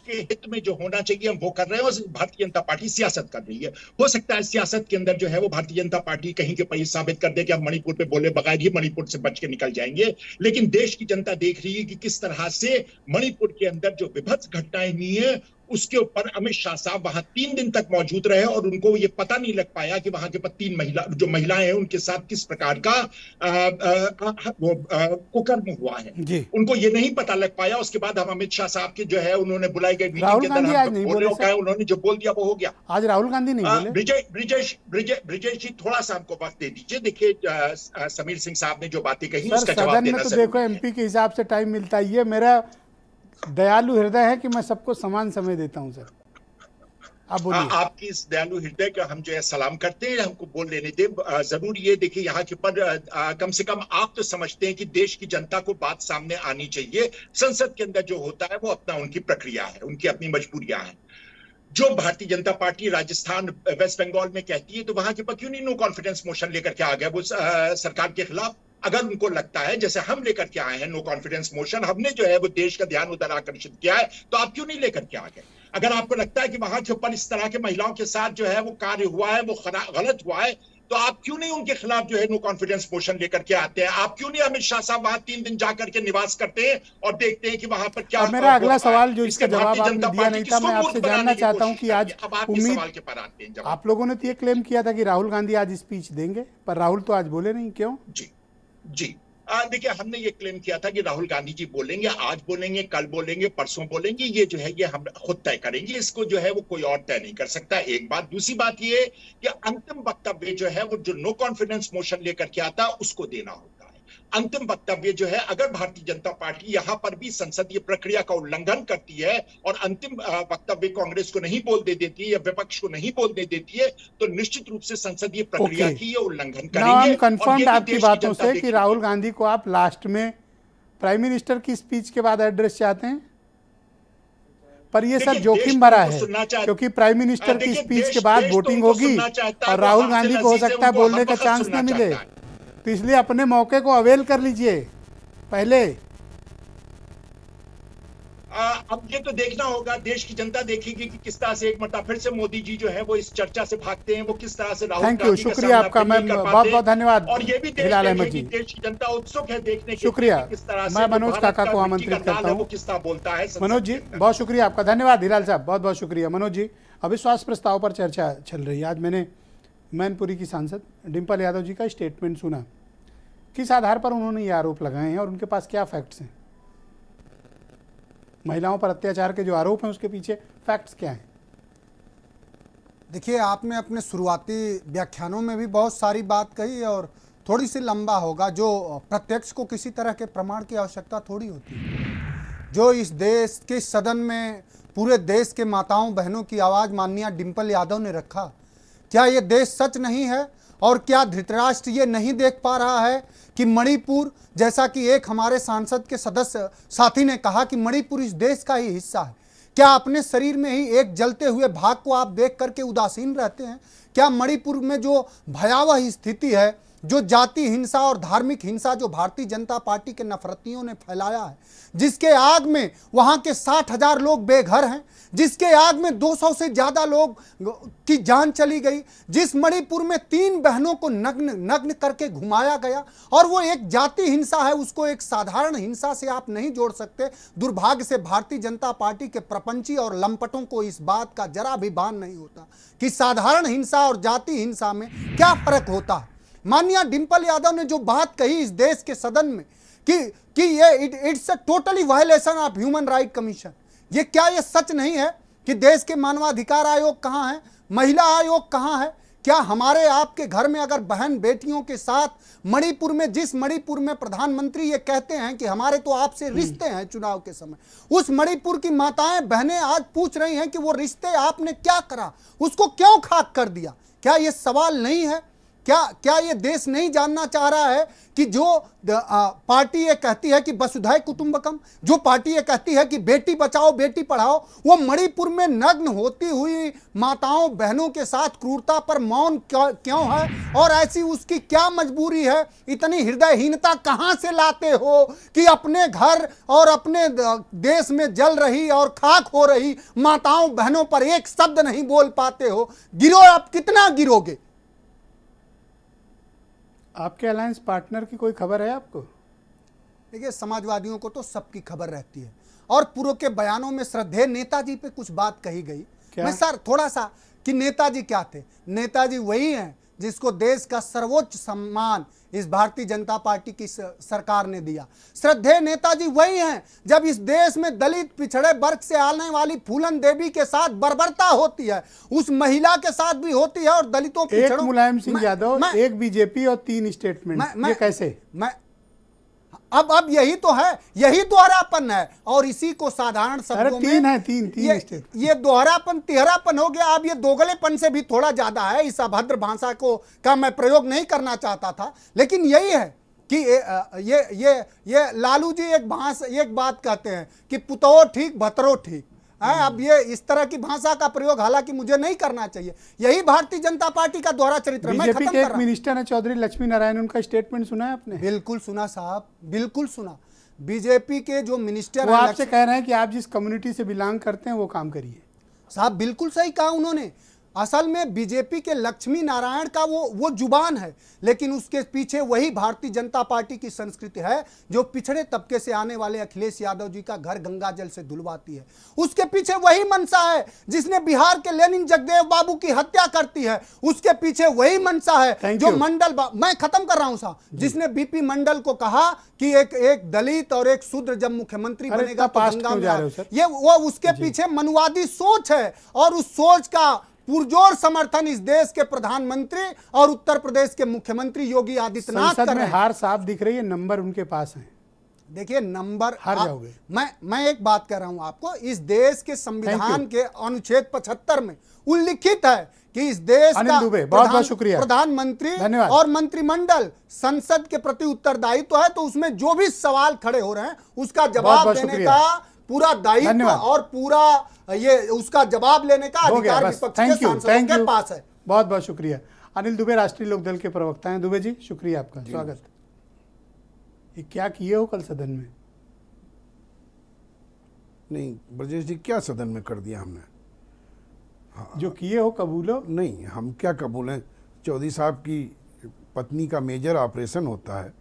के हित में जो होना चाहिए हम वो कर रहे हैं और भारतीय जनता पार्टी सियासत कर रही है। हो सकता है सियासत के अंदर जो है वो भारतीय जनता पार्टी कहीं के पर साबित कर दे कि हम मणिपुर पे बोले बगैर ही मणिपुर से बच के निकल जाएंगे, लेकिन देश की जनता देख रही है कि किस तरह से मणिपुर के अंदर जो विभत्स घटनाएं हुई है उसके ऊपर अमित शाह साहब वहां 3 दिन तक मौजूद रहे और उनको ये पता नहीं लग पाया कि वहां के पर 3 महिलाएं हैं उनके साथ किस प्रकार का कुकर्म हुआ है। उनको ये नहीं पता लग पाया। उसके बाद हम अमित शाह साहब के जो है उन्होंने बुलाई गई मीटिंग के अंदर हम बोले, उन्होंने जो बोल दिया वो हो गया। आज राहुल गांधी नहीं बोले। ब्रिजेश जी थोड़ा सा हमको वक्त दे दीजिए। देखिए समीर सिंह साहब ने जो बातें कही उसका जवाब सदन देना में तो देखो एमपी के हिसाब से टाइम मिलता है। ये मेरा दयालु हृदय है कि मैं सबको समान समय देता हूं सर। आप बोलिए। आपकी इस दयालु हृदय का हम जो है सलाम करते हैं, हमको बोल लेने दे। जरूर ये देखिए यहाँ के पर कम से कम आप तो समझते हैं कि देश की जनता को बात सामने आनी चाहिए। संसद के अंदर जो होता है वो अपना उनकी प्रक्रिया है, उनकी अपनी मजबूरियां हैं। जो भारतीय जनता पार्टी राजस्थान वेस्ट बंगाल में कहती है तो वहां के पर क्यों नहीं नो कॉन्फिडेंस मोशन लेकर के आ गया वो सरकार के खिलाफ? अगर उनको लगता है जैसे हम लेकर के आए हैं नो कॉन्फिडेंस मोशन, हमने जो है वो देश का ध्यान उधर आकर्षित किया है, तो आप क्यों नहीं लेकर के आ गए? अगर आपको लगता है कि वहां के ऊपर इस तरह के महिलाओं के साथ जो है वो कार्य हुआ है वो गलत हुआ है, तो आप क्यों नहीं उनके खिलाफ जो है नो कॉन्फिडेंस मोशन लेकर के आते हैं? आप क्यों नहीं अमित शाह साहब वहां 3 दिन जाकर के निवास करते हैं और देखते हैं कि वहां पर क्या? मेरा अगला सवाल जो इसका जवाब आपने दिया नहीं था, मैं आपसे जानना चाहता हूं कि आज उम्मीद सवाल के पर आते हैं। आप लोगों ने तो ये क्लेम किया था कि राहुल गांधी आज स्पीच देंगे, पर राहुल तो आज बोले नहीं, क्यों? जी देखिए, हमने ये क्लेम किया था कि राहुल गांधी जी बोलेंगे, आज बोलेंगे, कल बोलेंगे, परसों बोलेंगे। ये जो है ये हम खुद तय करेंगे, इसको जो है वो कोई और तय नहीं कर सकता। एक बात। दूसरी बात ये कि अंतिम वक्तव्य जो है वो जो नो कॉन्फिडेंस मोशन लेकर के आता है उसको देना होता है। अंतिम वक्तव्य जो है, अगर भारतीय जनता पार्टी यहां पर भी संसदीय प्रक्रिया का उल्लंघन करती है और अंतिम वक्तव्य कांग्रेस को नहीं बोलने देती है या विपक्ष को नहीं बोलने देती है, तो निश्चित रूप से संसदीय प्रक्रिया की ये उल्लंघन करेंगे। कंफर्म आपकी बातों से कि राहुल गांधी को आप लास्ट में प्राइम मिनिस्टर की स्पीच के बाद एड्रेस चाहते हैं, पर ये सर जोखिम भरा है क्योंकि प्राइम मिनिस्टर की स्पीच के बाद वोटिंग होगी और राहुल गांधी को हो सकता है बोलने का चांस ना मिले, तो इसलिए अपने मौके को अवेल कर लीजिए पहले। अब ये तो देखना होगा, देश की जनता देखेगी कि किस तरह से एक मरतबा फिर से मोदी जी जो है वो इस चर्चा से भागते हैं, वो किस तरह से राहुल थैंक यू, शुक्रिया आपका, मैं बहुत बहुत धन्यवाद। और ये भी हिलाल अहमद जी, देश की जनता उत्सुक है देखने के शुक्रिया। किस तरह से मैं मनोज काका को आमंत्रित करता हूँ। वो किस तरह बोलता है। मनोज जी बहुत शुक्रिया आपका, धन्यवाद हिलाल साहब, बहुत बहुत शुक्रिया। मनोज जी, अविश्वास प्रस्ताव पर चर्चा चल रही है। आज मैंने मैनपुरी की सांसद डिम्पल यादव जी का स्टेटमेंट सुना, किस आधार पर उन्होंने ये आरोप लगाए हैं और उनके पास क्या फैक्ट्स हैं। महिलाओं पर अत्याचार के जो आरोप हैं उसके पीछे फैक्ट्स क्या हैं? देखिए, आपने अपने शुरुआती व्याख्यानों में भी बहुत सारी बात कही और थोड़ी सी लंबा होगा। जो प्रत्यक्ष को किसी तरह के प्रमाण की आवश्यकता थोड़ी होती है। जो इस देश के सदन में पूरे देश के माताओं बहनों की आवाज़ माननीय डिंपल यादव ने रखा, क्या ये देश सच नहीं है? और क्या धृतराष्ट्र ये नहीं देख पा रहा है कि मणिपुर, जैसा कि एक हमारे सांसद के सदस्य साथी ने कहा कि मणिपुर इस देश का ही हिस्सा है? क्या अपने शरीर में ही एक जलते हुए भाग को आप देख करके उदासीन रहते हैं? क्या मणिपुर में जो भयावह स्थिति है, जो जाति हिंसा और धार्मिक हिंसा जो भारतीय जनता पार्टी के नफरतियों ने फैलाया है, जिसके आग में वहां के 60,000 लोग बेघर हैं, जिसके आग में 200 से ज्यादा लोग की जान चली गई, जिस मणिपुर में 3 बहनों को नग्न करके घुमाया गया, और वो एक जाति हिंसा है, उसको एक साधारण हिंसा से आप नहीं जोड़ सकते। दुर्भाग्य से भारतीय जनता पार्टी के प्रपंची और लंपटों को इस बात का जरा भी भान नहीं होता कि साधारण हिंसा और जाति हिंसा में क्या फर्क होता है। माननीय डिंपल यादव ने जो बात कही इस देश के सदन में कि ये it's a totally violation of human right commission, ये क्या ये सच नहीं है कि देश के मानवाधिकार आयोग कहाँ है, महिला आयोग कहाँ है? क्या हमारे आपके घर में अगर बहन बेटियों के साथ मणिपुर में, जिस मणिपुर में प्रधानमंत्री ये कहते हैं कि हमारे तो आपसे रिश्ते हैं चुनाव के समय, उस मणिपुर की माताएं बहनें आज पूछ रही हैं कि वो रिश्ते आपने क्या करा, उसको क्यों खाक कर दिया? क्या ये सवाल नहीं है? क्या ये देश नहीं जानना चाह रहा है कि जो पार्टी ये कहती है कि वसुधैव कुटुंबकम, जो पार्टी ये कहती है कि बेटी बचाओ बेटी पढ़ाओ, वो मणिपुर में नग्न होती हुई माताओं बहनों के साथ क्रूरता पर मौन क्यों है? और ऐसी उसकी क्या मजबूरी है? इतनी हृदयहीनता कहां से लाते हो कि अपने घर और अपने देश में जल रही और खाक हो रही माताओं बहनों पर एक शब्द नहीं बोल पाते हो? गिरो, आप कितना गिरोगे? आपके अलायंस पार्टनर की कोई खबर है आपको? देखिए, समाजवादियों को तो सबकी खबर रहती है, और पूर्व के बयानों में श्रद्धेय नेताजी पे कुछ बात कही गई। मैं सर थोड़ा सा कि नेताजी क्या थे? नेताजी वही हैं जिसको देश का सर्वोच्च सम्मान इस भारतीय जनता पार्टी की सरकार ने दिया। श्रद्धेय नेताजी वही हैं जब इस देश में दलित पिछड़े वर्ग से आने वाली फूलन देवी के साथ बर्बरता होती है, उस महिला के साथ भी होती है, और दलितों एक मुलायम सिंह यादव, एक बीजेपी और 3 स्टेटमेंट, ये कैसे? अब यही तो है, यही दोहरापन है, और इसी को साधारण शब्दों में तीन ये दोहरापन तिहरापन हो गया। अब ये दोगलेपन से भी थोड़ा ज्यादा है। इस अभद्र भाषा का मैं प्रयोग नहीं करना चाहता था, लेकिन यही है कि ये लालू जी एक बात कहते हैं कि पुतहो ठीक भतरो ठीक है। अब ये इस तरह की भाषा का प्रयोग हालांकि मुझे नहीं करना चाहिए। यही भारतीय जनता पार्टी का दोहरा चरित्र है। बीजेपी के एक मिनिस्टर है चौधरी लक्ष्मी नारायण, उनका स्टेटमेंट सुना है आपने? बिल्कुल सुना साहब, बिल्कुल सुना। बीजेपी के जो मिनिस्टर वो आपसे कह रहे हैं कि आप जिस कम्युनिटी से बिलोंग करते हैं वो काम करिए। साहब बिल्कुल सही कहा उन्होंने। असल में बीजेपी के लक्ष्मी नारायण का वो जुबान है, लेकिन उसके पीछे वही भारतीय जनता पार्टी की संस्कृति है जो पिछड़े तबके से आने वाले अखिलेश यादव जी का घर गंगा जल से धुलवाती है। उसके पीछे वही मंशा है जिसने बिहार के लेनिन जगदेव बाबू की हत्या करती है। उसके पीछे वही मंशा है जो मंडल, मैं खत्म कर रहा हूं साहब, जिसने बीपी मंडल को कहा कि एक दलित और एक शूद्र जब मुख्यमंत्री बनेगा तो गंगा में, ये वो उसके पीछे मनुवादी सोच है। और उस सोच का पुरजोर समर्थन इस देश के प्रधानमंत्री और उत्तर प्रदेश के मुख्यमंत्री योगी आदित्यनाथ कर रहे हैं। हार साफ दिख रही है, नंबर उनके पास हैं। देखिए नंबर हार जाओगे। मैं एक बात कह रहा हूं आपको, इस देश के संविधान के अनुच्छेद 75 में उल्लिखित है कि इस देश का बहुत शुक्रिया प्रधानमंत्री और मंत्रिमंडल संसद के प्रति उत्तरदायित्व है, तो उसमें जो भी सवाल खड़े हो रहे हैं उसका जवाब देने का पूरा दायित्व और पूरा ये उसका जवाब लेने का अधिकार विपक्ष के सांसदों के पास है। बहुत बहुत शुक्रिया। अनिल दुबे राष्ट्रीय लोकदल के प्रवक्ता हैं। दुबे जी शुक्रिया आपका, स्वागत। ये क्या किए हो कल सदन में? नहीं ब्रजेश जी, क्या सदन में कर दिया हमने? हाँ, जो किए हो कबूलो। नहीं, हम क्या कबूलें? चौधरी साहब की पत्नी का मेजर ऑपरेशन होता है,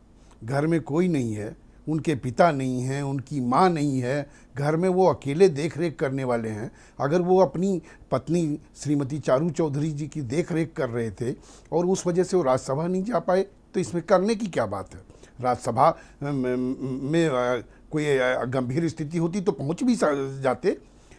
घर में कोई नहीं है, उनके पिता नहीं हैं, उनकी माँ नहीं है, घर में वो अकेले देख रेख करने वाले हैं। अगर वो अपनी पत्नी श्रीमती चारू चौधरी जी की देख रेख कर रहे थे और उस वजह से वो राज्यसभा नहीं जा पाए, तो इसमें करने की क्या बात है? राज्यसभा में कोई गंभीर स्थिति होती तो पहुंच भी जाते।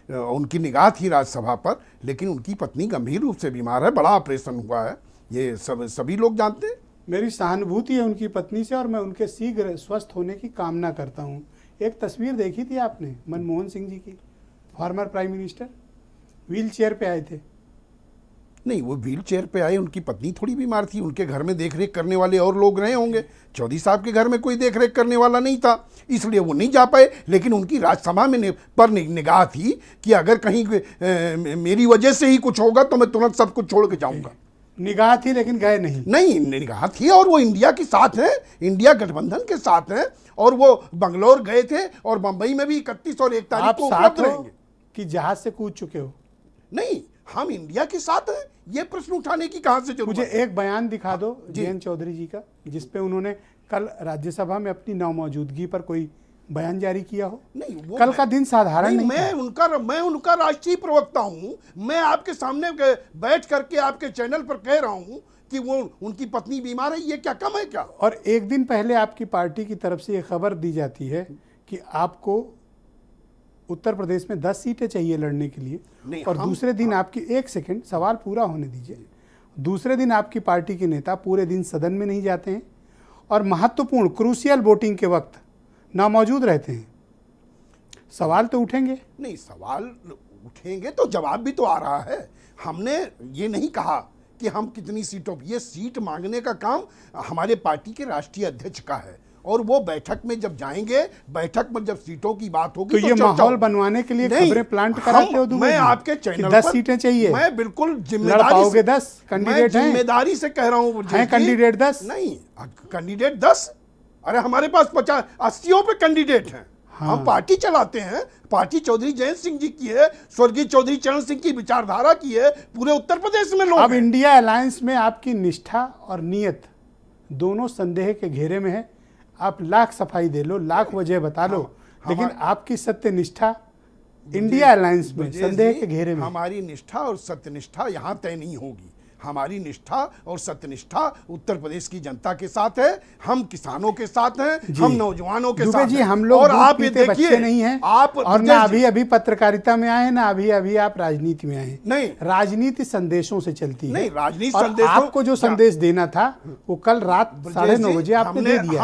उनकी निगाह थी राज्यसभा पर, लेकिन उनकी पत्नी गंभीर रूप से बीमार है, बड़ा ऑपरेशन हुआ है, ये सभी लोग जानते हैं। मेरी सहानुभूति है उनकी पत्नी से और मैं उनके शीघ्र स्वस्थ होने की कामना करता हूँ। एक तस्वीर देखी थी आपने मनमोहन सिंह जी की, former prime minister wheel chair पे आए थे। नहीं, वो व्हील चेयर पे आए, उनकी पत्नी थोड़ी बीमार थी, उनके घर में देखरेख करने वाले और लोग रहे होंगे। चौधरी साहब के घर में कोई देखरेख करने वाला नहीं था, इसलिए वो नहीं जा पाए। लेकिन उनकी राज्यसभा में निगाह थी कि अगर कहीं मेरी वजह से ही कुछ होगा तो मैं तुरंत सब कुछ छोड़ के जाऊंगा। निगाह थी लेकिन गए नहीं। नहीं, निगाह थी और वो इंडिया के साथ हैं, इंडिया गठबंधन के साथ हैं, और वो बंगलोर गए थे और मुंबई में भी 31 और 1 तारीख को उपलब्ध रहेंगे। कि जहाज से कूद चुके हो? नहीं, हम इंडिया के साथ हैं, ये प्रश्न उठाने की कहां से जरूरत मुझे है? एक बयान दिखा दो जयंत चौधरी जी का, जिसपे उन्होंने कल राज्यसभा में अपनी नामौजूदगी पर कोई बयान जारी किया हो। नहीं, वो कल का दिन साधारण नहीं मैं उनका राष्ट्रीय प्रवक्ता हूं। मैं आपके सामने बैठ करके आपके चैनल पर कह रहा हूं कि वो उनकी पत्नी बीमार है, ये क्या कम है क्या? और एक दिन पहले आपकी पार्टी की तरफ से ये खबर दी जाती है कि आपको उत्तर प्रदेश में 10 सीटें चाहिए लड़ने के लिए, और दूसरे दिन आपकी, एक सेकंड सवाल पूरा होने दीजिए, दूसरे दिन आपकी पार्टी के नेता पूरे दिन सदन में नहीं जाते हैं और महत्वपूर्ण क्रूशियल वोटिंग के वक्त नामौजूद रहते हैं। सवाल तो उठेंगे? नहीं, सवाल उठेंगे तो जवाब भी तो आ रहा है। हमने ये नहीं कहा कि हम कितनी सीटों, ये सीट मांगने का काम हमारे पार्टी के राष्ट्रीय अध्यक्ष का है, और वो बैठक में जब जाएंगे, बैठक में जब सीटों की बात होगी तो ये माहौल बनवाने के लिए खबरें प्लांट कराते हो? मैं आपके चैनल 10 सीटें चाहिए, मैं बिल्कुल जिम्मेदारी से 10 कैंडिडेट हैं, जिम्मेदारी से कह रहा हूं हैं कैंडिडेट 10 नहीं, कैंडिडेट 10, अरे हमारे पास 50-80 पे कैंडिडेट हैं। हाँ। हम पार्टी चलाते हैं, पार्टी चौधरी जयंत सिंह जी की है, स्वर्गीय चौधरी चरण सिंह की विचारधारा की है, पूरे उत्तर प्रदेश में लोग अब इंडिया अलायंस में आपकी निष्ठा और नियत दोनों संदेह के घेरे में है। आप लाख सफाई दे लो, लाख वजह बता लो, लेकिन आपकी सत्य निष्ठा इंडिया अलायंस में संदेह के घेरे में। हमारी निष्ठा और सत्यनिष्ठा यहाँ तय नहीं होगी। हमारी निष्ठा और सत्यनिष्ठा उत्तर प्रदेश की जनता के साथ है, हम किसानों के साथ हैं, हम नौजवानों के साथ जी, हैं। हम लोग और आप ये बच्चे देखिए नहीं हैं, आप और ना अभी पत्रकारिता में आए, ना अभी आप राजनीति में आए। नहीं, राजनीति संदेशों से चलती है। नहीं, राजनीति और संदेशों, आपको जो संदेश देना था वो कल रात 9:30 बजे आपने दे दिया।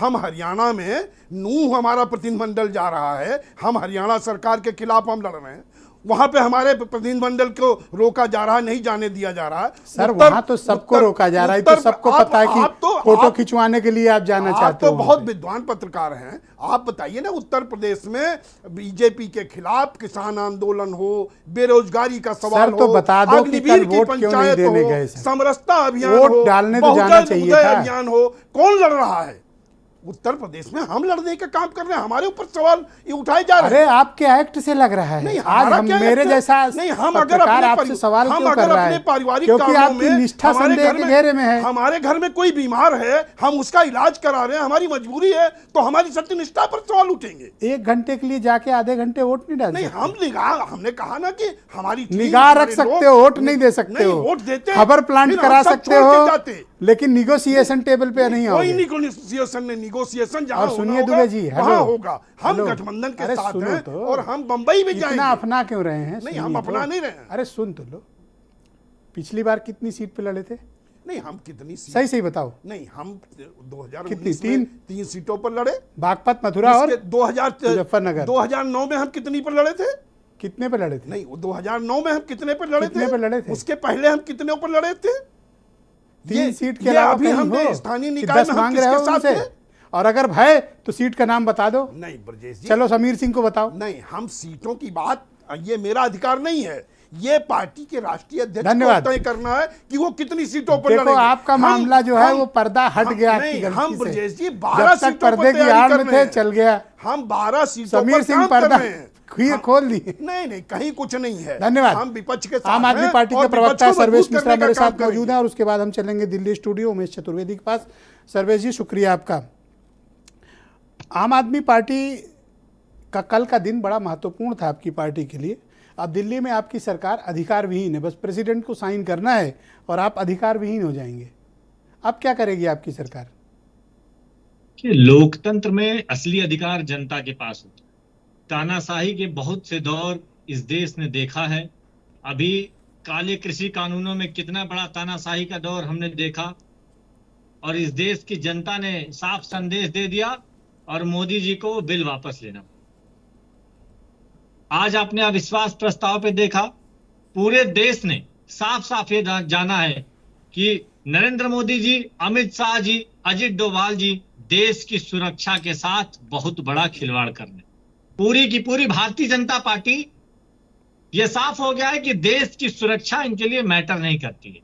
हम हरियाणा में नूह हमारा प्रतिनिधिमंडल जा रहा है, हम हरियाणा सरकार के खिलाफ हम लड़ रहे हैं, वहां पे हमारे प्रतिनिधिमंडल को रोका जा रहा है, नहीं जाने दिया जा रहा है। सर वहां तो सबको रोका जा रहा है, तो सबको पता है कि फोटो खिंचवाने के लिए आप जाना चाहते हो। आप तो बहुत विद्वान पत्रकार हैं, आप बताइए ना, उत्तर प्रदेश में बीजेपी के खिलाफ किसान आंदोलन हो, बेरोजगारी का सवाल हो, तो बता दो कि कल वोट क्यों नहीं देने गए? समरसता अभियान हो, वोट डालने तो जाना चाहिए था। अभियान हो, कौन लड़ रहा है? उत्तर प्रदेश में हम लड़ने का काम कर रहे हैं, हमारे ऊपर सवाल ये उठाए जा रहे हैं। अरे आपके एक्ट से लग रहा है। नहीं, आज हम मेरे जैसा नहीं, हम अगर आपसे सवाल क्यों कर रहा है? क्योंकि आपकी निष्ठा संदेह के घेरे में है। हमारे घर में कोई बीमार है, हम उसका इलाज करा रहे हैं, हमारी मजबूरी है, तो हमारी सत्यनिष्ठा पर सवाल उठेंगे। 1 घंटे के लिए जाके आधे घंटे वोट नहीं डाल नहीं, हम निगाह, हमने कहा ना कि हमारी निगाह रख सकते हो, वोट नहीं दे सकते हो, वोट देते, खबर प्लांट करा सकते हो, लेकिन निगोसिएशन टेबल पे नहीं कोई निगोसिएशन जहां सुनिए दुबे जी, वहां होगा। हम गठबंधन के साथ हैं और हम बंबई भी जाएंगे। अपना क्यों रहे हैं? नहीं, हम अपना नहीं रहे हैं। अरे सुन तो लो, पिछली बार कितनी सीट पे लड़े थे? नहीं, हम कितनी सीट, सही बताओ। नहीं, हम 2019 कितनी? में 3 सीटों पर लड़े, बागपत, मथुरा और 2000 मुजफ्फरनगर। 2009 में हम कितनी पर लड़े थे? कितने पे लड़े थे? नहीं, 2009 में हम कितने पर लड़े थे? उसके पहले हम कितने पर लड़े थे? 3 सीट के अलावा अभी हमने स्थानीय निकाय में हम किसके साथ थे? और अगर भय तो सीट का नाम बता दो। नहीं ब्रजेश जी, चलो समीर सिंह को बताओ। नहीं, हम सीटों की बात, ये मेरा अधिकार नहीं है, ये पार्टी के राष्ट्रीय अध्यक्ष को तय करना है कि वो कितनी सीटों पर लड़ेंगे। आपका मामला जो है वो पर्दा हट गया आपकी गलती से। हम ब्रजेश जी 12 सीटों पर्दे की आड़ में थे, चल गया। हम 12 सीटों समीर सिंह पर्दा खोल दिए। नहीं, कहीं कुछ नहीं है। धन्यवाद। हम विपक्ष के साथ, आम आदमी पार्टी के प्रवक्ता सर्वेश मिश्रा मेरे साथ मौजूद है, और उसके बाद हम चलेंगे दिल्ली स्टूडियो उमेश चतुर्वेदी के पास। सर्वेश जी शुक्रिया आपका। आम आदमी पार्टी का कल का दिन बड़ा महत्वपूर्ण था आपकी पार्टी के लिए। अब दिल्ली में आपकी सरकार अधिकार विहीन है, बस प्रेसिडेंट को साइन करना है और आप अधिकार विहीन हो जाएंगे। अब क्या करेगी आपकी सरकार? कि लोकतंत्र में असली अधिकार जनता के पास होता है। तानाशाही के बहुत से दौर इस देश ने देखा है। अभी काले कृषि कानूनों में कितना बड़ा तानाशाही का दौर हमने देखा, और इस देश की जनता ने साफ संदेश दे दिया और मोदी जी को बिल वापस लेना। आज आपने अविश्वास प्रस्ताव पे देखा, पूरे देश ने साफ साफ ये जाना है कि नरेंद्र मोदी जी, अमित शाह जी, अजित डोभाल जी देश की सुरक्षा के साथ बहुत बड़ा खिलवाड़ कर रहे हैं। पूरी की पूरी भारतीय जनता पार्टी, यह साफ हो गया है कि देश की सुरक्षा इनके लिए मैटर नहीं करती है,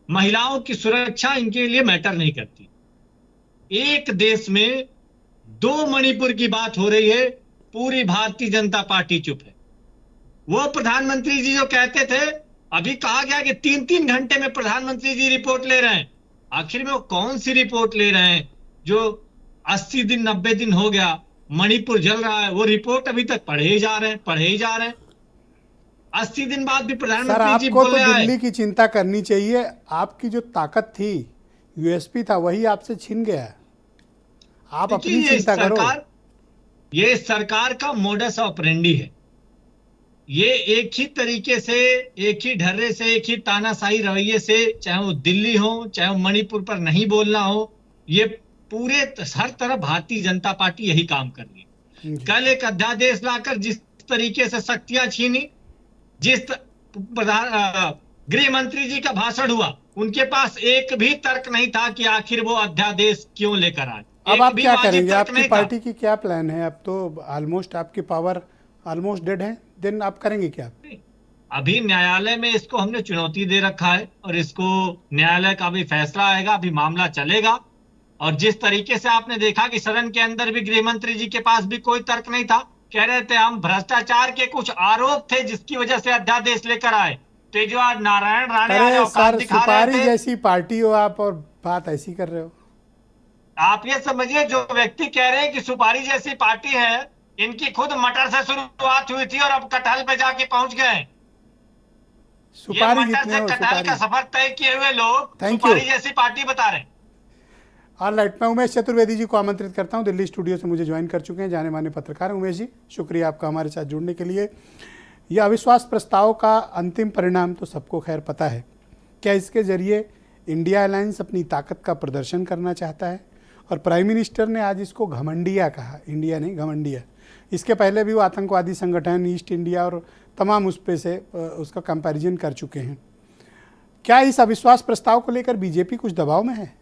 महिलाओं की सुरक्षा इनके लिए मैटर नहीं करती। एक देश में 2 मणिपुर की बात हो रही है, पूरी भारतीय जनता पार्टी चुप है। वो प्रधानमंत्री जी जो कहते थे, अभी कहा गया कि 3-3 घंटे में प्रधानमंत्री जी रिपोर्ट ले रहे हैं। आखिर में वो कौन सी रिपोर्ट ले रहे हैं जो 80 दिन 90 दिन हो गया, मणिपुर जल रहा है, वो रिपोर्ट अभी तक पढ़े ही जा रहे हैं। 80 दिन बाद भी सर, प्रधानमंत्री जी आपको बोल तो रहे हैं। दिल्ली की चिंता करनी चाहिए। आपकी जो ताकत थी, यूएसपी था, वही आपसे छिन गया है। आप अपनी देखिए, चिंता करो। ये सरकार का मोडस ऑपरेंडी है। ये एक ही तरीके से, एक ही ढर्रे से, एक ही तानाशाही रवैये से, चाहे वो दिल्ली हो, चाहे वो मणिपुर पर नहीं बोलना हो, ये पूरे हर तरफ भारतीय जनता पार्टी यही काम कर रही है। कल एक अध्यादेश लाकर जिस तरीके से शक्तियां छीनी, जिस गृह मंत्री जी का भाषण हुआ, उनके पास एक भी तर्क नहीं था कि आखिर वो अध्यादेश क्यों लेकर आए। अब आप क्या करेंगे? आपकी पार्टी की क्या प्लान है? अब तो ऑलमोस्ट आपकी पावर ऑलमोस्ट डेड है, देन आप करेंगे क्या? अभी न्यायालय में इसको हमने चुनौती दे रखा है और इसको न्यायालय का भी फैसला आएगा, अभी मामला चलेगा। और जिस तरीके से आपने देखा कि सदन के अंदर भी गृह मंत्री जी के पास भी कोई तर्क नहीं था, कह रहे थे हम भ्रष्टाचार के कुछ आरोप थे जिसकी वजह से अध्यादेश लेकर आए। तेजवाल नारायण राणे आज औकात दिखा रहे सुपारी थे। जैसी पार्टी हो आप और बात ऐसी कर रहे हो। आप ये समझिए, जो व्यक्ति कह रहे हैं कि सुपारी जैसी पार्टी है, इनकी खुद मटर से शुरुआत हुई थी और अब कटहल पे जाके पहुंच गए। सुपारी मटर जितने से हो कटहल का सुपारी। सफर तय किए हुए लोग Thank सुपारी you. जैसी पार्टी बता रहे हैं। ऑलराइट, मैं उमेश चतुर्वेदी जी को आमंत्रित करता हूं। दिल्ली स्टूडियो से मुझे ज्वाइन कर चुके हैं जाने माने पत्रकार। उमेश जी, शुक्रिया आपका हमारे साथ जुड़ने के लिए। यह अविश्वास प्रस्ताव का अंतिम परिणाम तो सबको खैर पता है। क्या इसके जरिए इंडिया अलायंस अपनी ताकत का प्रदर्शन करना चाहता है? और प्राइम मिनिस्टर ने आज इसको घमंडिया कहा, इंडिया नहीं घमंडिया। इसके पहले भी वो आतंकवादी संगठन ईस्ट इंडिया और तमाम उस पे से उसका कंपैरिजन कर चुके हैं। क्या इस अविश्वास प्रस्ताव को लेकर बीजेपी कुछ दबाव में है?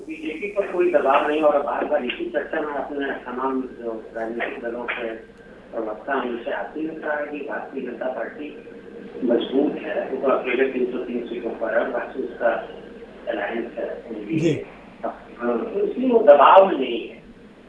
बीजेपी पर कोई दबाव नहीं, और बार बार इसी चर्चा में अपने तमाम जो राजनीतिक दलों के प्रवक्ता उनसे हासिल होता है कि भारतीय जनता पार्टी मजबूत है, वो तो अकेले 303 सीटों पर है, बाकी उसका अलायंस है, तो इसलिए वो दबाव में नहीं है।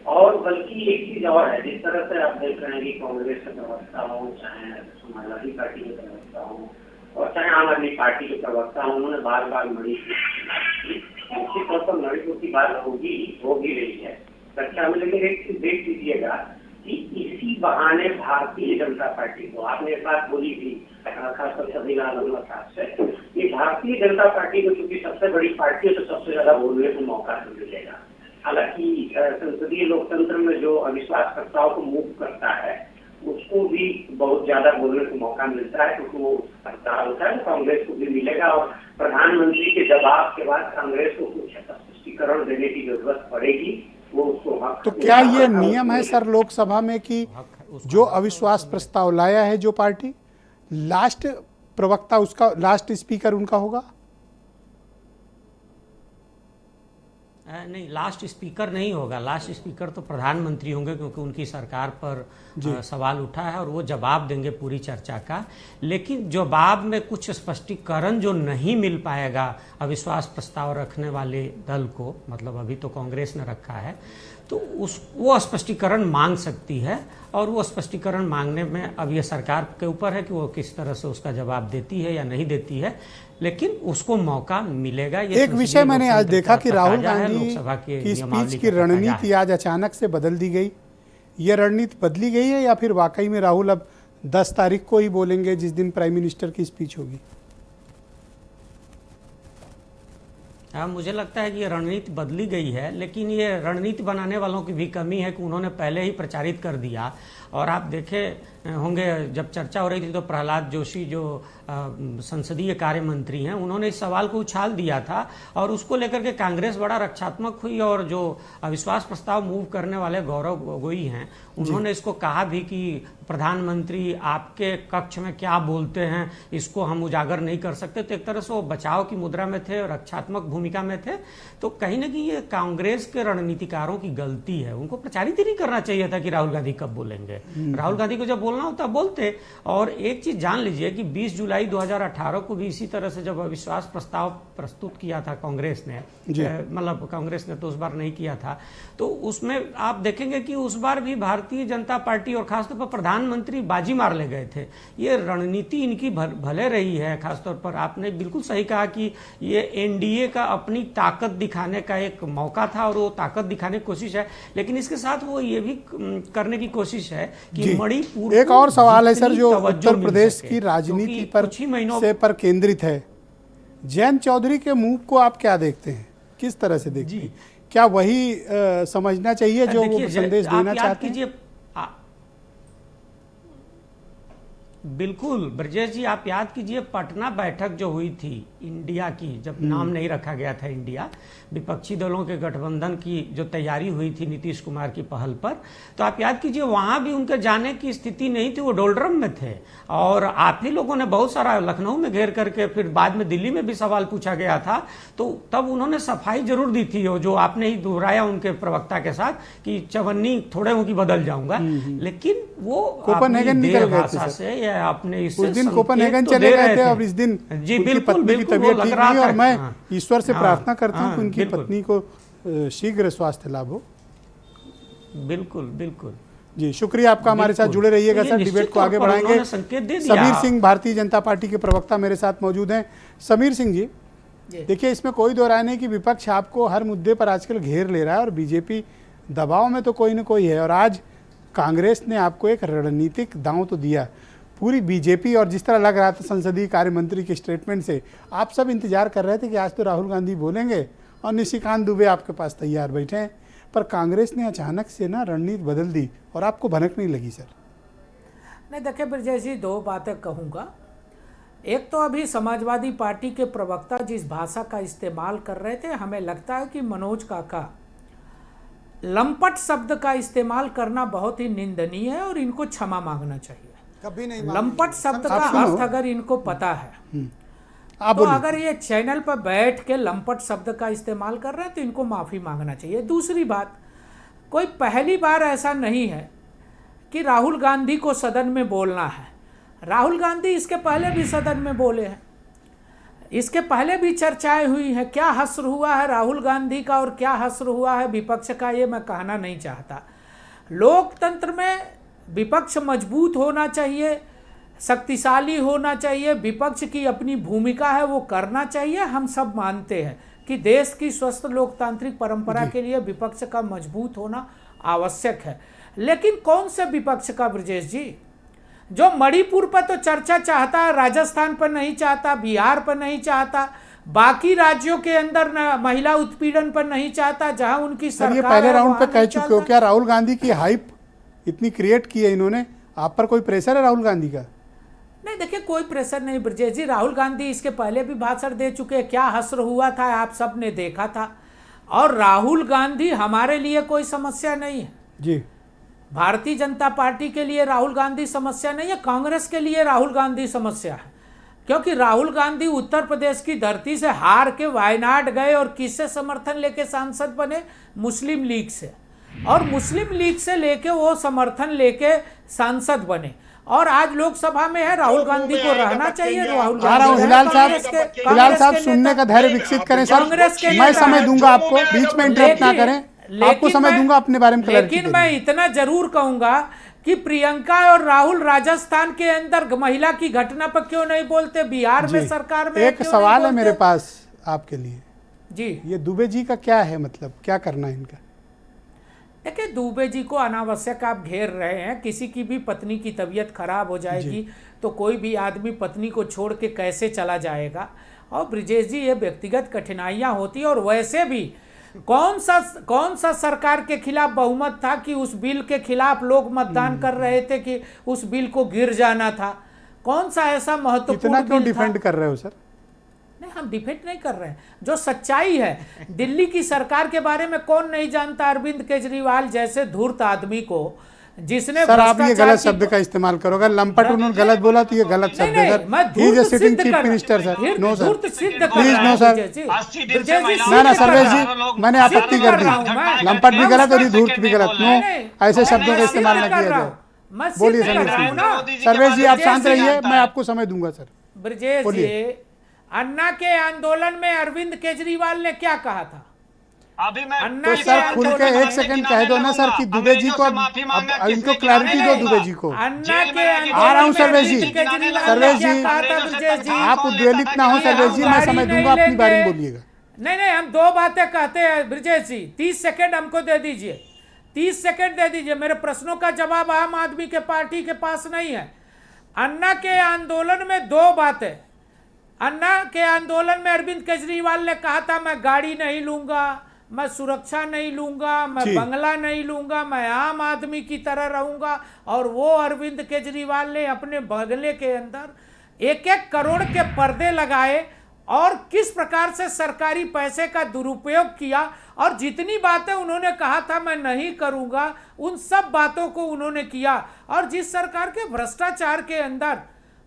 और बल्कि एक चीज और है, जिस तरह से आप देख रहे हैं कि कांग्रेस के प्रवक्ता हो, चाहे समाजवादी पार्टी के प्रवक्ता हो और चाहे आम आदमी पार्टी के प्रवक्ता हो, उन्होंने बार बार निश्चित तौर पर मणिपुर की बात होगी, हो भी रही है चर्चा में। लेकिन एक चीज देख लीजिएगा कि इसी बहाने भारतीय जनता पार्टी को, आपने एक बात बोली थी खासकर सदीलाल अहमद साहब से, कि भारतीय जनता पार्टी को चूंकि सबसे बड़ी पार्टी है तो सबसे ज्यादा बोलने को मौका तो मिलेगा। हालांकि संसदीय लोकतंत्र में जो अविश्वास प्रस्ताव को मूव करता है उसको भी बहुत ज्यादा बोलने को मौका मिलता है, क्योंकि वो हड़ताल होता है, कांग्रेस को भी मिलेगा। और प्रधानमंत्री के जवाब के बाद कांग्रेस को कुछ स्पष्टीकरण देने की जरूरत पड़ेगी, वो उसको हक। तो क्या ये नियम है सर लोकसभा में कि जो अविश्वास प्रस्ताव लाया है जो पार्टी, लास्ट प्रवक्ता उसका, लास्ट स्पीकर उनका होगा? नहीं, लास्ट स्पीकर नहीं होगा। लास्ट स्पीकर तो प्रधानमंत्री होंगे, क्योंकि उनकी सरकार पर सवाल उठा है और वो जवाब देंगे पूरी चर्चा का। लेकिन जवाब में कुछ स्पष्टीकरण जो नहीं मिल पाएगा अविश्वास प्रस्ताव रखने वाले दल को, मतलब अभी तो कांग्रेस ने रखा है, तो वो स्पष्टीकरण मांग सकती है। और वो स्पष्टीकरण मांगने में अब ये सरकार के ऊपर है कि वो किस तरह से उसका जवाब देती है या नहीं देती है, लेकिन उसको मौका मिलेगा। ये एक विषय मैंने आज देखा कि राहुल गांधी की स्पीच की रणनीति आज अचानक से बदल दी गई। ये रणनीति बदली गई है या फिर वाकई में राहुल अब 10 तारीख को ही बोलेंगे, जिस दिन प्राइम मिनिस्टर की स्पीच होगी? हाँ, मुझे लगता है कि ये रणनीति बदली गई है, लेकिन ये रणनीति बनाने वालों की भी कमी है कि उन्होंने पहले ही प्रचारित कर दिया। और आप देखे होंगे जब चर्चा हो रही थी तो प्रहलाद जोशी जो संसदीय कार्य मंत्री हैं, उन्होंने इस सवाल को उछाल दिया था और उसको लेकर के कांग्रेस बड़ा रक्षात्मक हुई। और जो अविश्वास प्रस्ताव मूव करने वाले गौरव गोगोई हैं, उन्होंने इसको कहा भी कि प्रधानमंत्री आपके कक्ष में क्या बोलते हैं इसको हम उजागर नहीं कर सकते। तो एक तरह से वो बचाव की मुद्रा में थे, रक्षात्मक भूमिका में थे। तो कहीं ना कहीं ये कांग्रेस के रणनीतिकारों की गलती है। उनको प्रचारित ही नहीं करना चाहिए था कि राहुल गांधी कब बोलेंगे। राहुल गांधी को जब बोलना होता बोलते। और एक चीज जान लीजिए कि 20 जुलाई 2018 को भी इसी तरह से जब अविश्वास प्रस्ताव प्रस्तुत किया था कांग्रेस ने, मतलब कांग्रेस ने तो उस बार नहीं किया था, तो उसमें आप देखेंगे कि उस बार भी भारतीय जनता पार्टी और खासतौर पर प्रधानमंत्री बाजी मार ले गए थे। ये रणनीति इनकी भले रही है। खासतौर पर आपने बिल्कुल सही कहा कि ये एनडीए का अपनी ताकत दिखाने का एक मौका था और वो ताकत दिखाने की कोशिश है, लेकिन इसके साथ वो ये भी करने की कोशिश है कि मणिपुर। एक और सवाल है सर, जो उत्तर प्रदेश की राजनीति पर केंद्रित है। जयंत चौधरी के मूव को आप क्या देखते हैं, किस तरह से देखते हैं? क्या वही समझना चाहिए जो वो संदेश देना चाहते हैं? बिल्कुल ब्रजेश जी, आप याद कीजिए पटना बैठक जो हुई थी इंडिया की, जब नाम नहीं रखा गया था इंडिया, विपक्षी दलों के गठबंधन की जो तैयारी हुई थी नीतीश कुमार की पहल पर, तो आप याद कीजिए वहां भी उनके जाने की स्थिति नहीं थी, वो डोलड्रम में थे। और आप ही लोगों ने बहुत सारा लखनऊ में घेर करके, फिर बाद में दिल्ली में भी सवाल पूछा गया था, तो तब उन्होंने सफाई जरूर दी थी, जो आपने ही दोहराया उनके प्रवक्ता के साथ कि चवन्नी थोड़े की बदल जाऊंगा। लेकिन वो कोपेनहेगन निकल गए थे से या अपने उस दिन कोपेनहेगन चले गए थे और इस दिन जी उनकी पत्नी की तबीयत ठीक नहीं, और मैं ईश्वर से प्रार्थना करता हूं कि उनकी पत्नी को शीघ्र स्वास्थ्य लाभ हो। बिल्कुल बिल्कुल जी, शुक्रिया आपका, हमारे साथ जुड़े रहिएगा सर। डिबेट को आगे बढ़ाएंगे। समीर सिंह भारतीय जनता पार्टी के प्रवक्ता मेरे साथ मौजूद हैं। समीर सिंह जी, देखिए इसमें कोई दो राय नहीं कि विपक्ष आपको हर मुद्दे पर आजकल घेर ले रहा है और बीजेपी दबाव में तो कोई ना कोई है, और आज कांग्रेस ने आपको एक रणनीतिक दांव तो दिया। पूरी बीजेपी, और जिस तरह लग रहा था संसदीय कार्य मंत्री के स्टेटमेंट से, आप सब इंतजार कर रहे थे कि आज तो राहुल गांधी बोलेंगे और निशिकांत दुबे आपके पास तैयार बैठे हैं, पर कांग्रेस ने अचानक से ना रणनीति बदल दी और आपको भनक नहीं लगी सर? नहीं, देखिए ब्रजेश जी, दो बातें कहूँगा। एक तो अभी समाजवादी पार्टी के प्रवक्ता जिस भाषा का इस्तेमाल कर रहे थे, हमें लगता है कि मनोज काका लंपट शब्द का इस्तेमाल करना बहुत ही निंदनीय है और इनको क्षमा मांगना चाहिए। कभी नहीं लंपट शब्द का अर्थ अगर इनको पता है तो अगर ये चैनल पर बैठ के लंपट शब्द का इस्तेमाल कर रहे हैं तो इनको माफी मांगना चाहिए। दूसरी बात, कोई पहली बार ऐसा नहीं है कि राहुल गांधी को सदन में बोलना है। राहुल गांधी इसके पहले भी सदन में बोले हैं, इसके पहले भी चर्चाएं हुई हैं। क्या हश्र हुआ है राहुल गांधी का और क्या हश्र हुआ है विपक्ष का, ये मैं कहना नहीं चाहता। लोकतंत्र में विपक्ष मजबूत होना चाहिए, शक्तिशाली होना चाहिए, विपक्ष की अपनी भूमिका है वो करना चाहिए। हम सब मानते हैं कि देश की स्वस्थ लोकतांत्रिक परंपरा के लिए विपक्ष का मजबूत होना आवश्यक है। लेकिन कौन से विपक्ष का ब्रजेश जी? जो मणिपुर पर तो चर्चा चाहता है, राजस्थान पर नहीं चाहता, बिहार पर नहीं चाहता, बाकी राज्यों के अंदर महिला उत्पीड़न पर नहीं चाहता, जहां उनकी सरकार। ये पहले राउंड पे कह चुके हो, क्या राहुल गांधी की हाइप इतनी क्रिएट की है इन्होंने? आप पर कोई प्रेशर है राहुल गांधी का? नहीं, देखिए कोई प्रेशर नहीं ब्रजेश जी। राहुल गांधी इसके पहले भी भाषण दे चुके हैं। क्या हश्र हुआ था आप सब ने देखा था। और राहुल गांधी हमारे लिए कोई समस्या नहीं है जी। भारतीय जनता पार्टी के लिए राहुल गांधी समस्या नहीं है, कांग्रेस के लिए राहुल गांधी समस्या है। क्योंकि राहुल गांधी उत्तर प्रदेश की धरती से हार के वायनाड गए और किससे समर्थन लेके सांसद बने? मुस्लिम लीग से। और मुस्लिम लीग से लेके वो समर्थन लेके सांसद बने और आज लोकसभा में है। राहुल गांधी को रहना चाहिए। राहुल गांधी हिलाल साहब सुनने का धैर्य विकसित करें सर। मैं समय दूंगा आपको, बीच में इंटरप्ट ना करें, आपको समय दूंगा अपने बारे में। लेकिन मैं इतना जरूर कहूंगा कि प्रियंका और राहुल राजस्थान के अंदर महिला की घटना पर क्यों नहीं बोलते? बिहार में सरकार में एक सवाल है मेरे पास आपके लिए जी। ये दुबे जी का क्या है मतलब, क्या करना है इनका? देखिए, दुबे जी को अनावश्यक आप घेर रहे हैं। किसी की भी पत्नी की तबीयत खराब हो जाएगी तो कोई भी आदमी पत्नी को छोड़ के कैसे चला जाएगा। और ब्रिजेश जी, ये व्यक्तिगत कठिनाइयां होती है, और वैसे भी कौन सा सरकार के खिलाफ बहुमत था कि उस बिल के खिलाफ लोग मतदान कर रहे थे कि उस बिल को गिर जाना था? कौन सा ऐसा महत्वपूर्ण इतना क्यों बिल था? डिफेंड कर रहे हो सर? नहीं, हम डिफेंड नहीं कर रहे हैं, जो सच्चाई है। दिल्ली की सरकार के बारे में कौन नहीं जानता अरविंद केजरीवाल जैसे धूर्त आदमी को, जिसने सर आप ये भ्रष्टाचार गलत की- शब्द का इस्तेमाल करो। अगर लंपट उन्होंने गलत बोला तो ये गलत नहीं, शब्द है नहीं, सर। मैं ही इज धूर्त सिटिंग सिद्ध चीफ कर- मिनिस्टर सर। धूर्त नो सर, धूर्त सिद्ध कर प्लीज रहा नो है सर। ब्रिजेश जी। 80 दिन से ब्रिजेश जी, महिलाओं ना ना सिद्ध कर सर्वेश रहा जी, हूं। मैंने आपत्ति कर दी। लंपट भी गलत और ये धूर्त भी गलत। नो, ऐसे शब्दों का इस्तेमाल न किया जाए। मैं बोलिए सिद्ध कर समीर रहा हूं ना। सिंह। सर्वेश जी आप शांत ब्रिजेश जी, रहिए, मैं आपको समय दूंगा सर। ब्रिजेश बोलिए। जी, अन्ना के आंदोलन में अरविंद केजरीवाल ने क्या कहा था? अभी मैं अन्ना तो के सर खुल के आंदोलन एक में- सेकंड कह दो ना सर कि दुबे जी को माफी अब मांगा, इनको किसने क्लैरिटी दो किनारे दुबे जी को। अन्ना के आ रहा हूं सर्वेश जी। केजरीवाल ने सर्वेश क्या जी, कहा था ब्रिजेश जी? आप उद्वेलित ना हो सर्वेश जी, मैं समय दूंगा, अपनी बारी में बोलिएगा। नहीं नहीं, हम दो बातें कहते हैं ब्रिजेश जी। 30 सेकंड हमको दे दीजिए, 30 सेकंड दे दीजिए। मेरे प्रश्नों का जवाब आम आदमी के पार्टी के पास नहीं है। अन्ना के आंदोलन में दो बातें। अन्ना के आंदोलन में अरविंद केजरीवाल ने कहा था मैं गाड़ी नहीं लूंगा, मैं सुरक्षा नहीं लूंगा, मैं जी। बंगला नहीं लूंगा, मैं आम आदमी की तरह रहूंगा। और वो अरविंद केजरीवाल ने अपने बंगले के अंदर 1-1 करोड़ के पर्दे लगाए और किस प्रकार से सरकारी पैसे का दुरुपयोग किया। और जितनी बातें उन्होंने कहा था मैं नहीं करूंगा, उन सब बातों को उन्होंने किया। और जिस सरकार के भ्रष्टाचार के अंदर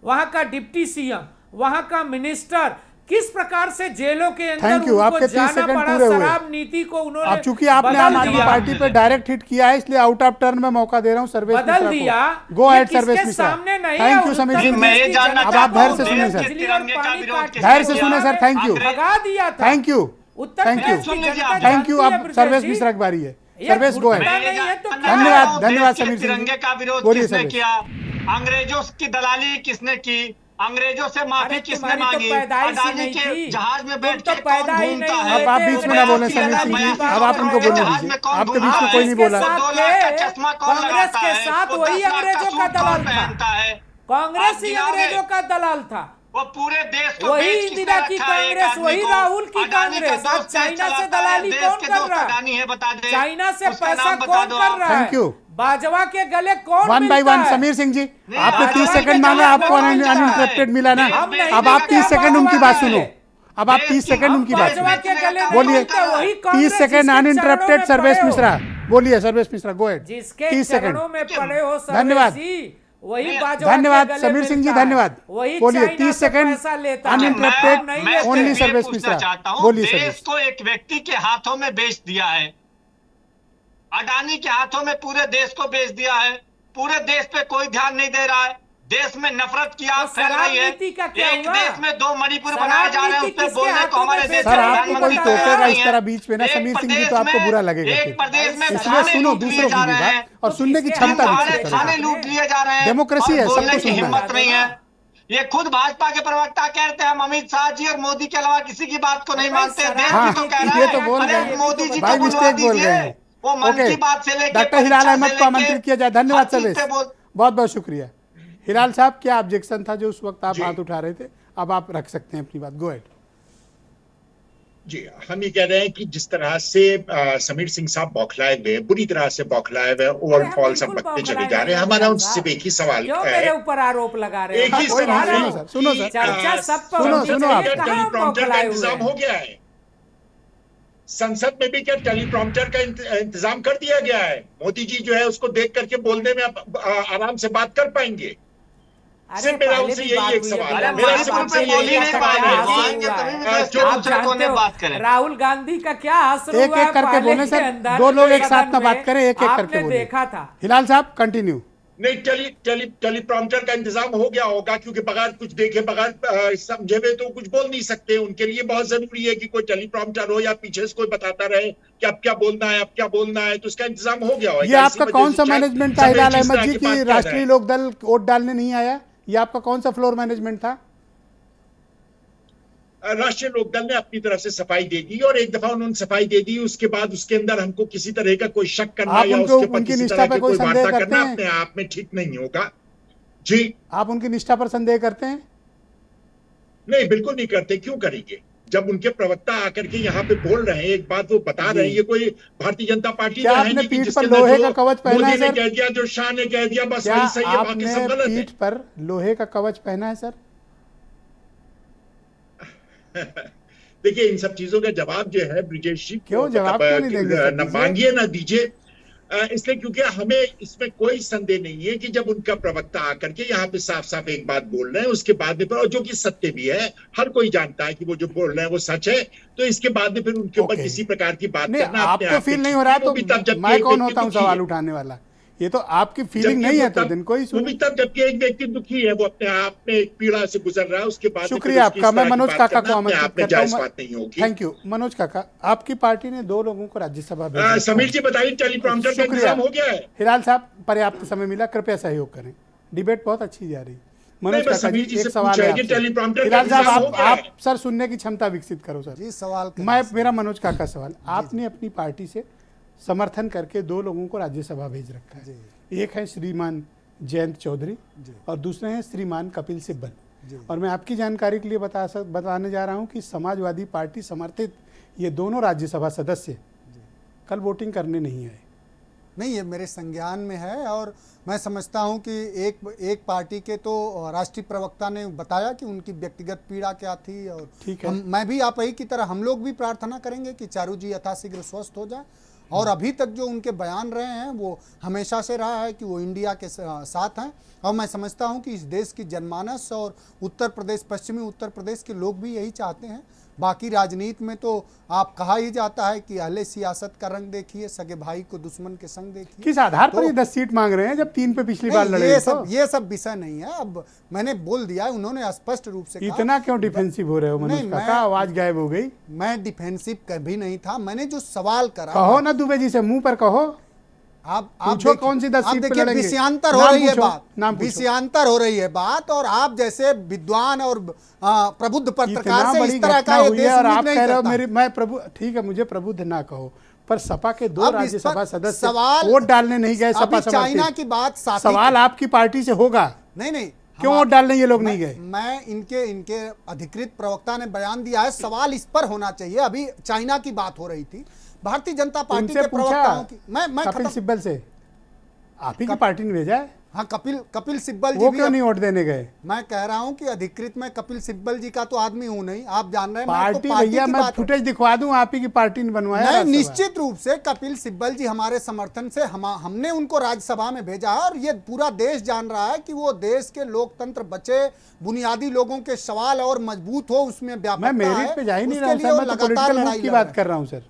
वहां का डिप्टी सीएम, वहां का मिनिस्टर, किस प्रकार से जेलों के अंदर थैंक यू, उनको आपके 30 जाना सेकंड पड़ा, पूरे हुए। शराब नीति को उन्होंने अब चूंकि आपने आम बदल आदमी दिया। पार्टी पे डायरेक्ट हिट किया है, इसलिए आउट ऑफ टर्न में मौका दे रहा हूं सर्वेश बदल मिश्रा दिया। को। गो ये अहेड किसके सर्वेश मिश्रा। सामने नहीं है? थैंक यू उत्तर समीर सिंह मैं ये जी। जानना अब जनता आप धैर्य से को सुनिए सर। बिजली और पानी काट के धैर्य से सुनिए सर, थैंक यू। भगा दिया था। Thank you, Uttar thank you, Pradesh की जनता थैंक यू। जानती है अब ब्रिजेश सर्वेश जी। मिश्रा की बारी है। ये सर्वेश गो धूर्तता अहेड। नहीं है तो क्या? धन्यवाद, धन्यवाद देश के समीर सिंह जी। तिरंगे का विरोध बोलिए किसने सर्वेश। किया? अंग्रेजों की दलाली किसने की? अंग्रेजों से माफी अरे किसने तुम्हारी तो मांगी? पैदाइश ही अडानी नहीं के थी। जहाज में तुम बैठ तो के पैदा कौन ही घूमता नहीं है? हुए अब आप थे। बीच में ना बोलें समीर सिंह जी, अब आप उनको बोलने दीजिए। आपके बीच में कोई नहीं बोल रहा। दो लाख का चश्मा कौन कांग्रेस लगाता के है? साथ वो वही 10 लाख का अंग्रेजों का सूट कौन दलाल था। पहनता है? कांग्रेस आप ही गिनाओगे? अंग्रेजों का दलाल था। वो पूरे देश को वही बेच इंदिरा किसने की रखा है? एक कांग्रेस, आदमी वही को? राहुल की अडानी का कांग्रेस। आज दोस्त चाइना से चलाता है, दलाली देश कौन के कर दोस्त रहा अडानी है, बता दे। चाइना से उसका पैसा नाम बता कौन दो कर आप। रहा है? Thank you. बाजवा के गले कौन वन बाई मिलता वन है? समीर सिंह जी, आपने बाजवा 30 के सेकंड गले मांगा, आपको कौन मिलता है? अनइंटरप्टेड मिला ना। हम नहीं अब आप मिलते 30 सेकंड उनकी बात बाजवा सुनो। के। अब आप 30 सेकंड उनकी बात बाजवा सुनो। के गले नहीं बोलिए। मिलते, वही 30 कांग्रेस सेकंड जिसके अनइंटरप्टेड चरणों में सर्वेश पड़े हो। मिश्रा। बोलिए सर्वेश मिश्रा, गो अहेड। जिसके 30 सेकंड। चरणों में पड़े हो सर्वेश धन्यवाद। जी, वही बाजवा धन्यवाद के गले समीर सिंह जी, मिलता है। धन्यवाद। वही बोलिए चाइना 30 से सेकंड पैसा लेता है। अनइंटरप्टेड नहीं मैं लेते। ओनली ये सर्वेश पूछना मिश्रा। चाहता हूं, बोलिए देश सर्वेश। को एक व्यक्ति के हाथों में बेच दिया है। अडानी के हाथों में पूरे देश को बेच दिया है। पूरे देश पे कोई ध्यान नहीं दे रहा है। देश में नफरत की आग तो फैल शराब रही है। नीति का क्या एक हुआ? देश में 2 मणिपुर शराब बनाए जा रहे हैं, नीति उस पे किसके बोलने को हाथों हमारे में देश बेचा सर है? आपको कोई बताया टोकेगा नहीं इस तरह बीच में ना एक समीर सिंह जी, प्रदेश तो आपको में- बुरा लगेगा एक फिर। प्रदेश में इसलिए थाने सुनो लूट लिए दूसरों जा की भी रहे हैं। बात और सुनने की किसके क्षमता हाथ में विकसित बेचा करें। थाने लूट लिए जा रहे हैं। डेमोक्रेसी और है, बोलने सबको की सुनना है। हिम्मत नहीं है। ये खुद भाजपा के प्रवक्ता कहते हैं हम अमित शाह जी और मोदी के अलावा किसी की बात को नहीं भाई मानते। शराब देश हाँ, भी तो कह रहा ये है तो बोल अरे रहे हैं। मोदी जी भाई को बुलवा मिस्टेक बोल दीजिए। रहे हैं। वो मन ओके, की बात से लेके डॉक्टर हिलाल परीक्षा अहमद से को लेके आमंत्रित किया जाए। धन्यवाद हर चीज सर्वेश, पे बोल- बहुत बहुत शुक्रिया। हिलाल साहब, क्या ऑब्जेक्शन था जो उस वक्त आप हाथ उठा रहे थे? अब आप रख सकते हैं अपनी बात, गो अहेड। जी, हम ये कह रहे हैं कि जिस तरह से समीर सिंह साहब बौखलाए हुए, बुरी तरह से बौखलाए हुए, ओवरफॉल सब बकते चले जा रहे हैं। हमारा उनसे सिर्फ एक ही सवाल क्यों है। मेरे ऊपर आरोप लगा रहे एक ही हो? सवाल है सुनो सर, सुनो सर। कि, चर्चा सब पर सुनो, होनी सुनो चाहिए। आप। क्या कहाँ हम टेलीप्रॉम्प्टर का बौखलाए हुए इंतजाम हैं? हो गया है? संसद में भी क्या टेलीप्रॉम्प्टर का इंतजाम कर दिया गया है? मोदी जी जो है उसको देख करके बोलने में आराम से बात कर पाएंगे? अरे सिर्फ मेरा पहले उनसे भी यही बात एक हुई है। सवाल अरे है। मेरा बात सिर्फ उनसे पे यही बोल ही एक नहीं सवाल पा है रहे कि हैं। जो आप दूसरे कोने जानते हो, बात करें। राहुल गांधी का क्या असर हुआ एक एक करके पार्ले बोले के सर, अंदर, दो लोग एक साथ सदन में बात में? करें, एक एक करके आपने बोलिए। देखा था। हिलाल साहब कंटिन्यू। नहीं, टेलीप्रॉम्प्टर का इंतजाम हो गया होगा, क्योंकि बगैर कुछ देखे, बगैर समझे हुए तो कुछ बोल नहीं सकते। उनके लिए बहुत जरूरी है कि कोई टेलीप्रॉम्प्टर हो या पीछे से कोई बताता रहे कि अब क्या बोलना है, अब क्या बोलना है, तो उसका इंतजाम हो गया होगा। ये आपका कौन सा मैनेजमेंट था हिलाल अहमद जी की राष्ट्रीय लोकदल वोट डालने नहीं आया? ये आपका कौन सा फ्लोर मैनेजमेंट था? राष्ट्रीय लोकदल ने अपनी तरफ से सफाई दे दी और एक दफा उन्होंने सफाई दे दी, उसके बाद उसके अंदर हमको किसी तरह का कोई शक करना या उसके ऊपर किसी तरह की कोई वार्ता करना अपने आप में ठीक नहीं होगा। जी, आप उनकी निष्ठा पर संदेह करते हैं? नहीं, बिल्कुल नहीं करते। क्यों करेंगे? जब उनके प्रवक्ता आकर के यहाँ पे बोल रहे हैं, एक बात वो बता रहे हैं, ये कोई भारतीय जनता पार्टी क्या आपने पीठ पर लोहे का कवच पहना है? मोदी ने कह दिया, जो शाह ने कह दिया, बस वही सही है, बाकी सब गलत है। पीठ पर लोहे का कवच पहना है सर? देखिए, इन सब चीजों का जवाब जो है ब्रिजेश जी, क्यों जवाब क्यों नहीं देंगे? न मांगिए ना दीजिए, इसलिए क्योंकि हमें इसमें कोई संदेह नहीं है कि जब उनका प्रवक्ता आकर के यहाँ पे साफ साफ एक बात बोल रहे हैं, उसके बाद में फिर, और जो कि सत्य भी है, हर कोई जानता है कि वो जो बोल रहे हैं वो सच है, तो इसके बाद में फिर उनके ऊपर किसी प्रकार की बात करना आपको फील नहीं हो रहा तो मैं कौन होता हूँ सवाल उठाने वाला? ये तो आपकी फीलिंग नहीं है तो दिन कोई भी तब, जबकि एक व्यक्ति दुखी है, वो अपने आप में एक पीड़ा से गुजर रहा है, उसके बाद शुक्रिया आपका। मैं मनोज काका को आमंत्रित करता हूं। थैंक यू मनोज काका। आपकी पार्टी ने 2 लोगों को राज्यसभा भेजा। समीर जी बताइए, टेलीप्रॉम्प्टर का इंतजाम हो गया है? हिलाल साहब, पर्याप्त समय मिला, कृपया सहयोग करें, डिबेट बहुत अच्छी जा रही। मनोज काका जी, एक सवाल है। हिलाल साहब, आप सर सुनने की क्षमता विकसित करो सर जी। सवाल मेरा मनोज काका सवाल, आपने अपनी पार्टी से समर्थन करके 2 लोगों को राज्यसभा भेज रखा है। एक है श्रीमान जयंत चौधरी और दूसरे हैं श्रीमान कपिल सिब्बल। और मैं आपकी जानकारी के लिए बताने जा रहा हूं कि समाजवादी पार्टी समर्थित ये दोनों राज्यसभा सदस्य कल वोटिंग करने नहीं आए। नहीं, ये मेरे संज्ञान में है और मैं समझता हूं कि एक पार्टी के तो राष्ट्रीय प्रवक्ता ने बताया कि उनकी व्यक्तिगत पीड़ा क्या थी, और ठीक है, मैं भी आप ही की तरह हम लोग भी प्रार्थना करेंगे कि चारू जी यथाशीघ्र स्वस्थ हो जाए। और अभी तक जो उनके बयान रहे हैं वो हमेशा से रहा है कि वो इंडिया के साथ हैं, और मैं समझता हूं कि इस देश की जनमानस और उत्तर प्रदेश, पश्चिमी उत्तर प्रदेश के लोग भी यही चाहते हैं। बाकी राजनीति में तो आप कहा ही जाता है कि अहले सियासत का रंग देखिए, सगे भाई को दुश्मन के संग देखिए। किस आधार पर ये 10 सीट मांग रहे हैं जब 3 पे पिछली बार लड़े? ये सब विषय नहीं है। अब मैंने बोल दिया, उन्होंने स्पष्ट रूप से कहा। इतना क्यों डिफेंसिव हो रहे हो मनोज काका? आवाज गायब हो गई। मैं डिफेंसिव कभी नहीं था, मैंने जो सवाल करा। कहो ना दुबे जी से, मुंह पर कहो। आप पूछो कौन सी 10 सीट पे लड़ेंगे? विषयांतर हो रही है बात, विषयांतर हो रही है बात, और आप जैसे विद्वान और प्रबुद्ध पत्रकार से इस तरह का ये देश और आप नहीं कह रहे हो करता। मैं प्रभु, ठीक है, मुझे प्रबुद्ध ना कहो, पर सपा के 2 राज्यसभा सदस्य वोट डालने नहीं गए। सपा चाइना की बात, सवाल आपकी पार्टी से होगा। नहीं, क्यों वोट डालने ये लोग नहीं गए? मैं इनके अधिकृत प्रवक्ता ने बयान दिया है, सवाल इस पर होना चाहिए। अभी चाइना की बात हो रही थी, भारतीय जनता पार्टी के प्रवक्ताओं की। मैं कपिल सिब्बल से, आप ही की पार्टी ने भेजा है। हाँ, कपिल सिब्बल जी वो क्यों नहीं वोट देने गए? मैं कह रहा हूं कि अधिकृत में कपिल सिब्बल जी का तो आदमी हूं नहीं, आप जान रहे हैं। पार्टी भैया, मैं फुटेज दिखवा दूं, आप ही की पार्टी ने बनवाया। नहीं, निश्चित रूप से कपिल सिब्बल जी हमारे समर्थन से हमने उनको राज्यसभा में भेजा है, और ये पूरा देश जान रहा है कि वो देश के लोकतंत्र बचे, बुनियादी लोगों के सवाल और मजबूत हो, उसमें व्यापकता है। मैं मेरिट पे जा ही नहीं रहा हूं सर, मैं तो पॉलिटिकल मूव की बात कर रहा हूं सर।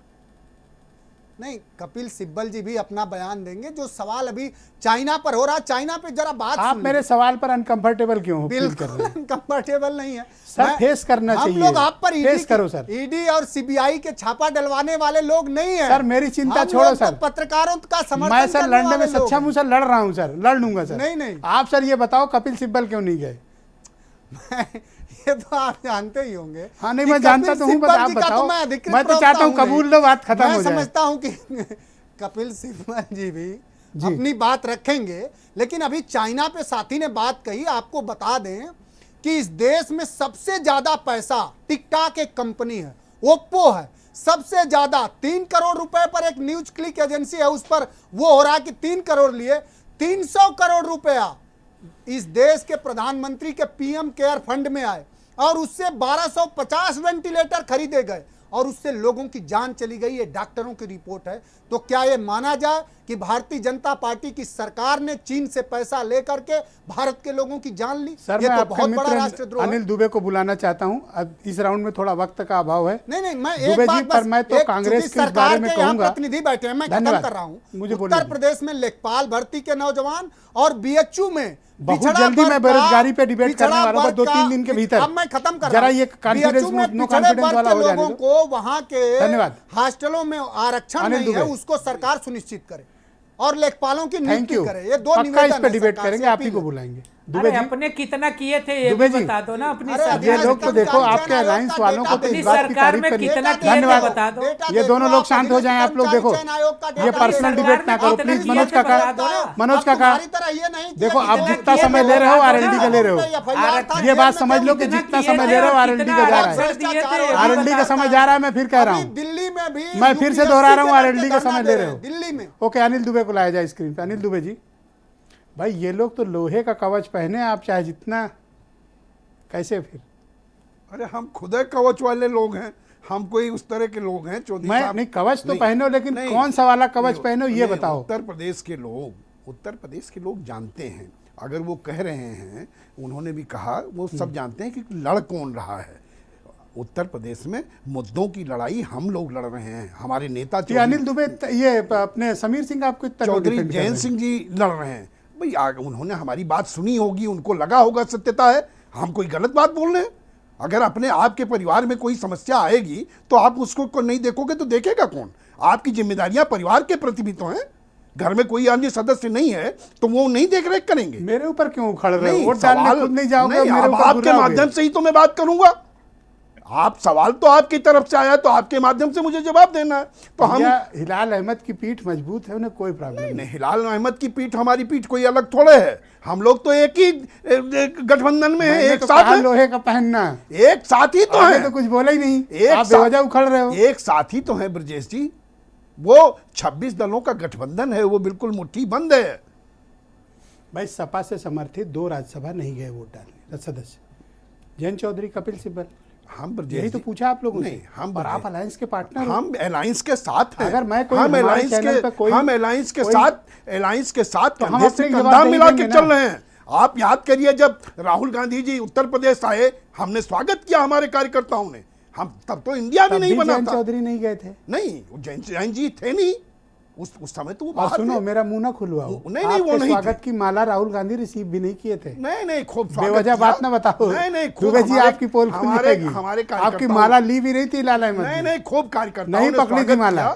नहीं, कपिल सिब्बल जी भी अपना बयान देंगे। जो सवाल अभी चाइना पर हो रहा है, चाइना पे जरा बात आप मेरे सवाल पर अनकंफर्टेबल क्यों हो? बिल्कुल अनकंफर्टेबल नहीं है सर, फेस करना चाहिए। हम लोग आप पर फेस करो सर। ईडी और सीबीआई के छापा डलवाने वाले लोग नहीं है सर। मेरी चिंता छोड़ो सर, पत्रकारों का समर्थन मैं सर लड़ने में सक्षम हूँ सर, लड़ रहा हूँ सर, लड़ लूंगा सर। नहीं, आप सर ये बताओ कपिल सिब्बल क्यों नहीं गए? ये तो आप जानते ही होंगे। हाँ, नहीं, मैं जानता तो हूँ, आप बताओ। मैं तो चाहता हूँ कबूल लो, बात खत्म हो जाए। मैं समझता हूँ कि कपिल सिब्बल जी भी अपनी बात रखेंगे, लेकिन अभी चाइना पे साथी ने बात कही। आपको बता दें कि इस देश में सबसे ज्यादा पैसा टिकटॉक एक कंपनी है, ओप्पो है, सबसे ज्यादा 3 करोड़ रुपए पर एक न्यूज क्लिक एजेंसी है, उस पर वो हो रहा है कि 3 करोड़ लिए 300 करोड़ रुपया इस देश के प्रधानमंत्री के पीएम केयर फंड में आए, और उससे 1250 वेंटिलेटर खरीदे गए, और उससे लोगों की जान चली गई। ये डॉक्टरों की रिपोर्ट है। तो क्या ये माना जाए कि भारतीय जनता पार्टी की सरकार ने चीन से पैसा लेकर के भारत के लोगों की जान ली? सर, ये मैं तो आपके बहुत बड़ा मित्र राष्ट्रद्रोह है। अनिल दुबे को बुलाना चाहता हूं। अब इस राउंड में थोड़ा वक्त का अभाव है। नहीं, मैं दुबे जी, पर मैं तो कांग्रेस के बारे में कहूंगा। प्रतिनिधि बैठे हैं, मैं खत्म कर रहा हूं। उत्तर प्रदेश में लेखपाल भर्ती के नौजवान और बीएचयू में बहुत जल्दी मैं बेरोजगारी पे डिबेट करने वाला हूं, 2-3 दिन के भीतर। अब मैं खत्म कर जरा ये कॉन्फिडेंस नो कॉन्फिडेंस वाला हो जाने दो। को वहां के धन्यवाद। हॉस्टलों में आरक्षण नहीं है, उसको सरकार सुनिश्चित करे और लेखपालों की नियुक्ति करे। ये 2 निवेदन निवेदन इस पे डिबेट करेंगे, आप ही को बुलाएंगे। दुबे अरे जी, अपने कितना किए थे ये दुबे भी जी, बता दो ना अपनी अरे सरकार ये अभी लोग तो तक देखो निर्वाचन आपके आयोग अलायंस का वालों को डेटा तो इस अपनी बात की सरकार तारीफ में करनी कितना है। किए थे धन्यवाद। बता दो। ये दोनों लोग शांत हो जाएं, आप लोग देखो, ये पर्सनल डिबेट ना करो प्लीज। मनोज काका, मनोज काका, देखो आप जितना समय ले रहे हो आरएलडी का ले रहे हो, ये बात समझ लो कि जितना समय ले रहे हो आरएलडी का जा रहा है, आरएलडी का समय जा रहा है। मैं फिर कह रहा हूँ, दिल्ली में भी मैं फिर से दोहरा रहा हूँ, आरएलडी का धरना समय दे ले रहे रहे हैं, हो। दिल्ली में। ओके, अनिल दुबे को लाया जाए स्क्रीन पे। अनिल दुबे जी, भाई ये लोग तो लोहे का कवच पहने, आप चाहे जितना, कैसे फिर? अरे हम खुद कवच वाले लोग हैं, हम कोई उस तरह के लोग हैं चौधरी मैं साहब? नहीं, कवच तो नहीं, पहनो, लेकिन नहीं, कौन सा वाला कवच नहीं, पहनो ये नहीं, बताओ। उत्तर प्रदेश के लोग जानते हैं, अगर वो कह रहे हैं, उन्होंने भी कहा, वो सब जानते हैं कि लड़ कौन रहा है। उत्तर प्रदेश में मुद्दों की लड़ाई हम लोग लड़ रहे हैं, हमारे नेता ये अनिल दुबे, ये अपने समीर सिंह आपको इतना क्यों चौधरी defend कर रहे जयंत हैं? सिंह जी लड़ रहे हैं। भाई उन्होंने हमारी बात सुनी होगी, उनको लगा होगा सत्यता है, हम कोई गलत बात बोल रहे हैं। अगर अपने आपके परिवार में कोई समस्या आएगी तो आप उसको को नहीं देखोगे तो देखेगा कौन? आपकी जिम्मेदारियां परिवार के प्रति भी तो हैं। घर में कोई अन्य सदस्य नहीं है तो वो नहीं देख रेख करेंगे। मेरे ऊपर क्यों उखड़ रहे हो? नहीं, वोट डालने सवाल खुद नहीं जाओगे, नहीं, मेरे अब ऊपर आपके गुर्राओगे। माध्यम से ही तो मैं बात करूंगा। आप सवाल तो आपकी तरफ से आया तो आपके माध्यम से मुझे जवाब देना है। तो हम हिलाल अहमद की पीठ मजबूत है, उन्हें कोई प्रॉब्लम नहीं। नहीं, हिलाल अहमद की पीठ हमारी पीठ कोई अलग थोड़े है। हम लोग तो एक ही गठबंधन में है, एक साथ है। लोहे का पहनना एक साथ ही तो आपने है। तो कुछ बोला ही नहीं, एक आप बेवजह उखड़ रहे हो। एक साथ ही तो है ब्रजेश जी। वो 26 दलों का गठबंधन है, वो बिल्कुल मुट्ठी बंद है। भाई सपा से समर्थित 2 राज्यसभा नहीं गए वोट डालने सदस्य, जयंत चौधरी, कपिल सिब्बल। हम यही तो पूछा आप लोगों नहीं, से। हम और आप अलायंस के पार्टनर हो। हम अलायंस के साथ हैं। अगर मैं कोई हम हमारे अलायंस चैनल पे कोई- हम अलायंस के कोई- साथ तो हम कंधे अपने से जवाब कंधा नहीं मिला के देंगे चल ना। रहे हैं। आप याद करिए, जब राहुल गांधी जी उत्तर प्रदेश आए, हमने स्वागत किया हमारे कार्यकर्ताओं ने। हम तब तो इंडिया भी तब नहीं भी बना जयंत था। चौधरी नहीं गए थे। नहीं, वो जयंत जी थे नहीं उस समय तो वो और बाहर सुनो, थे। मेरा मुंह ना खुलवाओ। नहीं, वो आपके नहीं स्वागत थे। की माला राहुल गांधी रिसीव भी नहीं किए थे। नहीं, खूब स्वागत बेवजह किया। बात ना बताओ। नहीं, खूब दुबे जी, हमारे- आपकी पोल खुल हमारे जाएगी। हमारे आपकी कार्यकर्ताओं- माला ली भी नहीं थी लाल अहमद ने। नहीं, खूब कार्यकर्ताओं नहीं ने पकड़ी थी स्वागत माला।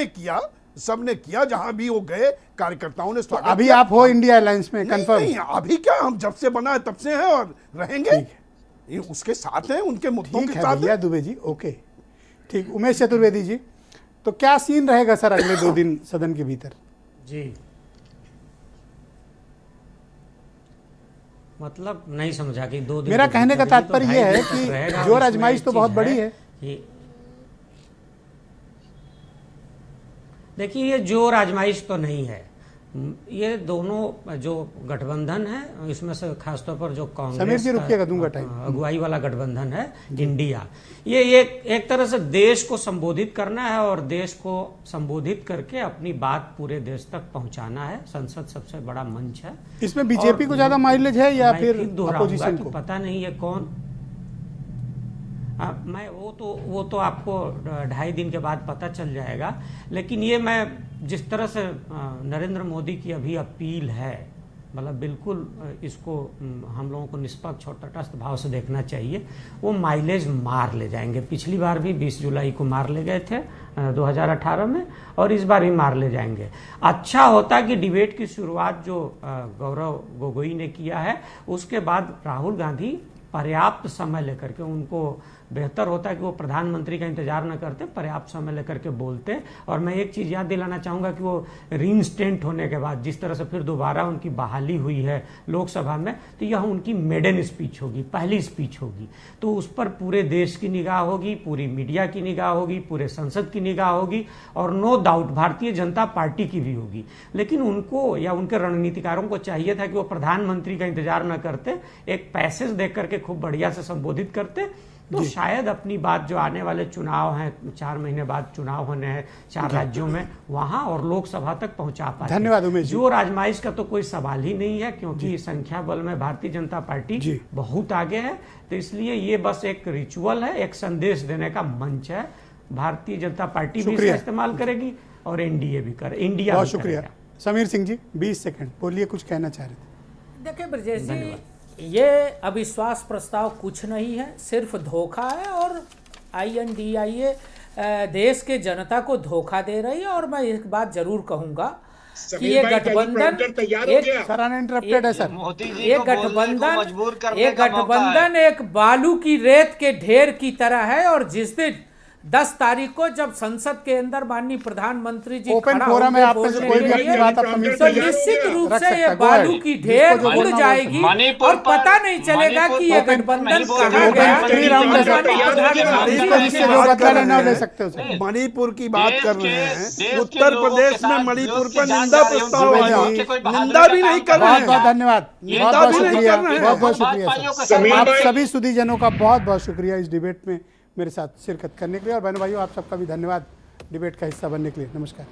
किया, सबने किया, जहाँ भी वो गए कार्यकर्ताओं ने स्वागत अभी किया। आप हो इंडिया अलायंस में नहीं, कंफर्म? नहीं, अभी क्या, हम जब से बना है तब से हैं और रहेंगे। ये उसके साथ हैं, उनके मुद्दों ठीक के है साथ भैया हैं। दुबे जी, ओके ठीक। उमेश चतुर्वेदी जी, तो क्या सीन रहेगा सर अगले 2 दिन सदन के भीतर? जी, मतलब नहीं समझा कि 2 दिन मेरा के कहने का भीतर ही तो तात्पर्य 2.5 यह है दिन तक कि रहेगा। जोर इसमें आजमाइश एक तो चीज़ बहुत बड़ी है। कि देखिए, ये जोर आजमाइश तो नहीं है। ये दोनों जो गठबंधन है, इसमें से खासतौर पर जो समीर कांग्रेस जी, रुकिएगा, दूंगा टाइम। अगुवाई वाला गठबंधन है इंडिया, ये एक तरह से देश को संबोधित करना है और देश को संबोधित करके अपनी बात पूरे देश तक पहुंचाना है। संसद सबसे बड़ा मंच है। इसमें बीजेपी को ज्यादा माइलेज है या मैं फिर दोहराऊंगा अपोजिशन कि को? पता नहीं है कौन। मैं वो तो आपको 2.5 दिन के बाद पता चल जाएगा। लेकिन ये मैं जिस तरह से नरेंद्र मोदी की अभी अपील है, मतलब बिल्कुल इसको हम लोगों को निष्पक्ष और तटस्थ भाव से देखना चाहिए। वो माइलेज मार ले जाएंगे। पिछली बार भी 20 जुलाई को मार ले गए थे 2018 में, और इस बार भी मार ले जाएंगे। अच्छा होता कि डिबेट की शुरुआत जो गौरव गोगोई ने किया है, उसके बाद राहुल गांधी पर्याप्त समय लेकर के, उनको बेहतर होता है कि वो प्रधानमंत्री का इंतजार न करते, पर्याप्त समय लेकर के बोलते। और मैं एक चीज़ याद दिलाना चाहूँगा कि वो रीइंस्टेंट होने के बाद जिस तरह से फिर दोबारा उनकी बहाली हुई है लोकसभा में, तो यह उनकी मेडन स्पीच होगी, पहली स्पीच होगी। तो उस पर पूरे देश की निगाह होगी, पूरी मीडिया की निगाह होगी, पूरे संसद की निगाह होगी, और no doubt Bharatiya Janata party की भी होगी। लेकिन उनको या उनके रणनीतिकारों को चाहिए था कि वो प्रधानमंत्री का इंतजार न करते, एक पैसेज देख करके खूब बढ़िया से संबोधित करते, तो शायद अपनी बात जो आने वाले चुनाव हैं, 4 महीने बाद चुनाव होने हैं 4 राज्यों में, वहां और लोकसभा तक पहुंचा पाते। धन्यवाद उमेश जी। जोर आजमाइश का तो कोई सवाल ही नहीं है, क्योंकि संख्या बल में भारतीय जनता पार्टी बहुत आगे है। तो इसलिए ये बस एक रिचुअल है, एक संदेश देने का मंच है। भारतीय जनता पार्टी भी इसका इस्तेमाल करेगी और एनडीए भी करे, इंडिया बहुत भी शुक्रिया। करेगा। समीर सिंह जी, 20 सेकंड बोलिए, कुछ कहना चाह रहे थे। देखिए ब्रजेश जी, ये अविश्वास प्रस्ताव कुछ नहीं है, सिर्फ धोखा है। और INDIA देश के जनता को धोखा दे रही है। और मैं एक बात जरूर कहूँगा कि ये समीर भाई, गठबंधन टेलीप्रॉम्प्टर तैयार हो गया। सर अनइंटरप्टेड है सर। मोदी जी ये को बोलने को गठबंधन मजबूर करने ये का मौका है। गठबंधन एक बालू की रेत के ढेर की तरह है, और जिस दिन 10 तारीख को जब संसद के अंदर माननीय प्रधानमंत्री जी ओपन खड़ा फोरम है, होंगे आप में से बोलने कोई के भी अपनी लिए, बात अपना म्यूट तो कर निश्चित रूप रख से सकता ये है। बालू की ढेर जिसको जो उड़ बोलना जाएगी मणिपुर और पर- पता नहीं चलेगा कि ये मणिपुर गठबंधन नहीं बोल कहाँ रहे। गया। ओपन थ्री राउंड है सर। माननीय प्रधानमंत्री जिसको जी जिससे ने जो बात बदला कर लेना रहे ले हैं। सकते हो सर। मणिपुर की बात देश कर के- रहे देश हैं, के उत्तर लोगों प्रदेश के में साथ मणिपुर विरोध पर की जान निंदा जा रही है, प्रस्ताव उनकी है, वजह से कोई बहादुरी निंदा भी का नहीं काम कर रहे बहुत हैं। बहुत धन्यवाद, ये बहुत निंदा बहुत भी नहीं शुक्रिया, कर रहे हैं। बहुत बहुत भाजपा शुक्रिया भाइयों सर। के साथ समीर आप भाई- सभी सुधीजनों का बहुत बहुत शुक्रिया इस डिबेट में मेरे साथ शिरकत करने के लिए, और बहनों भाइयों आप सबका भी धन्यवाद डिबेट का हिस्सा बनने के लिए। नमस्कार।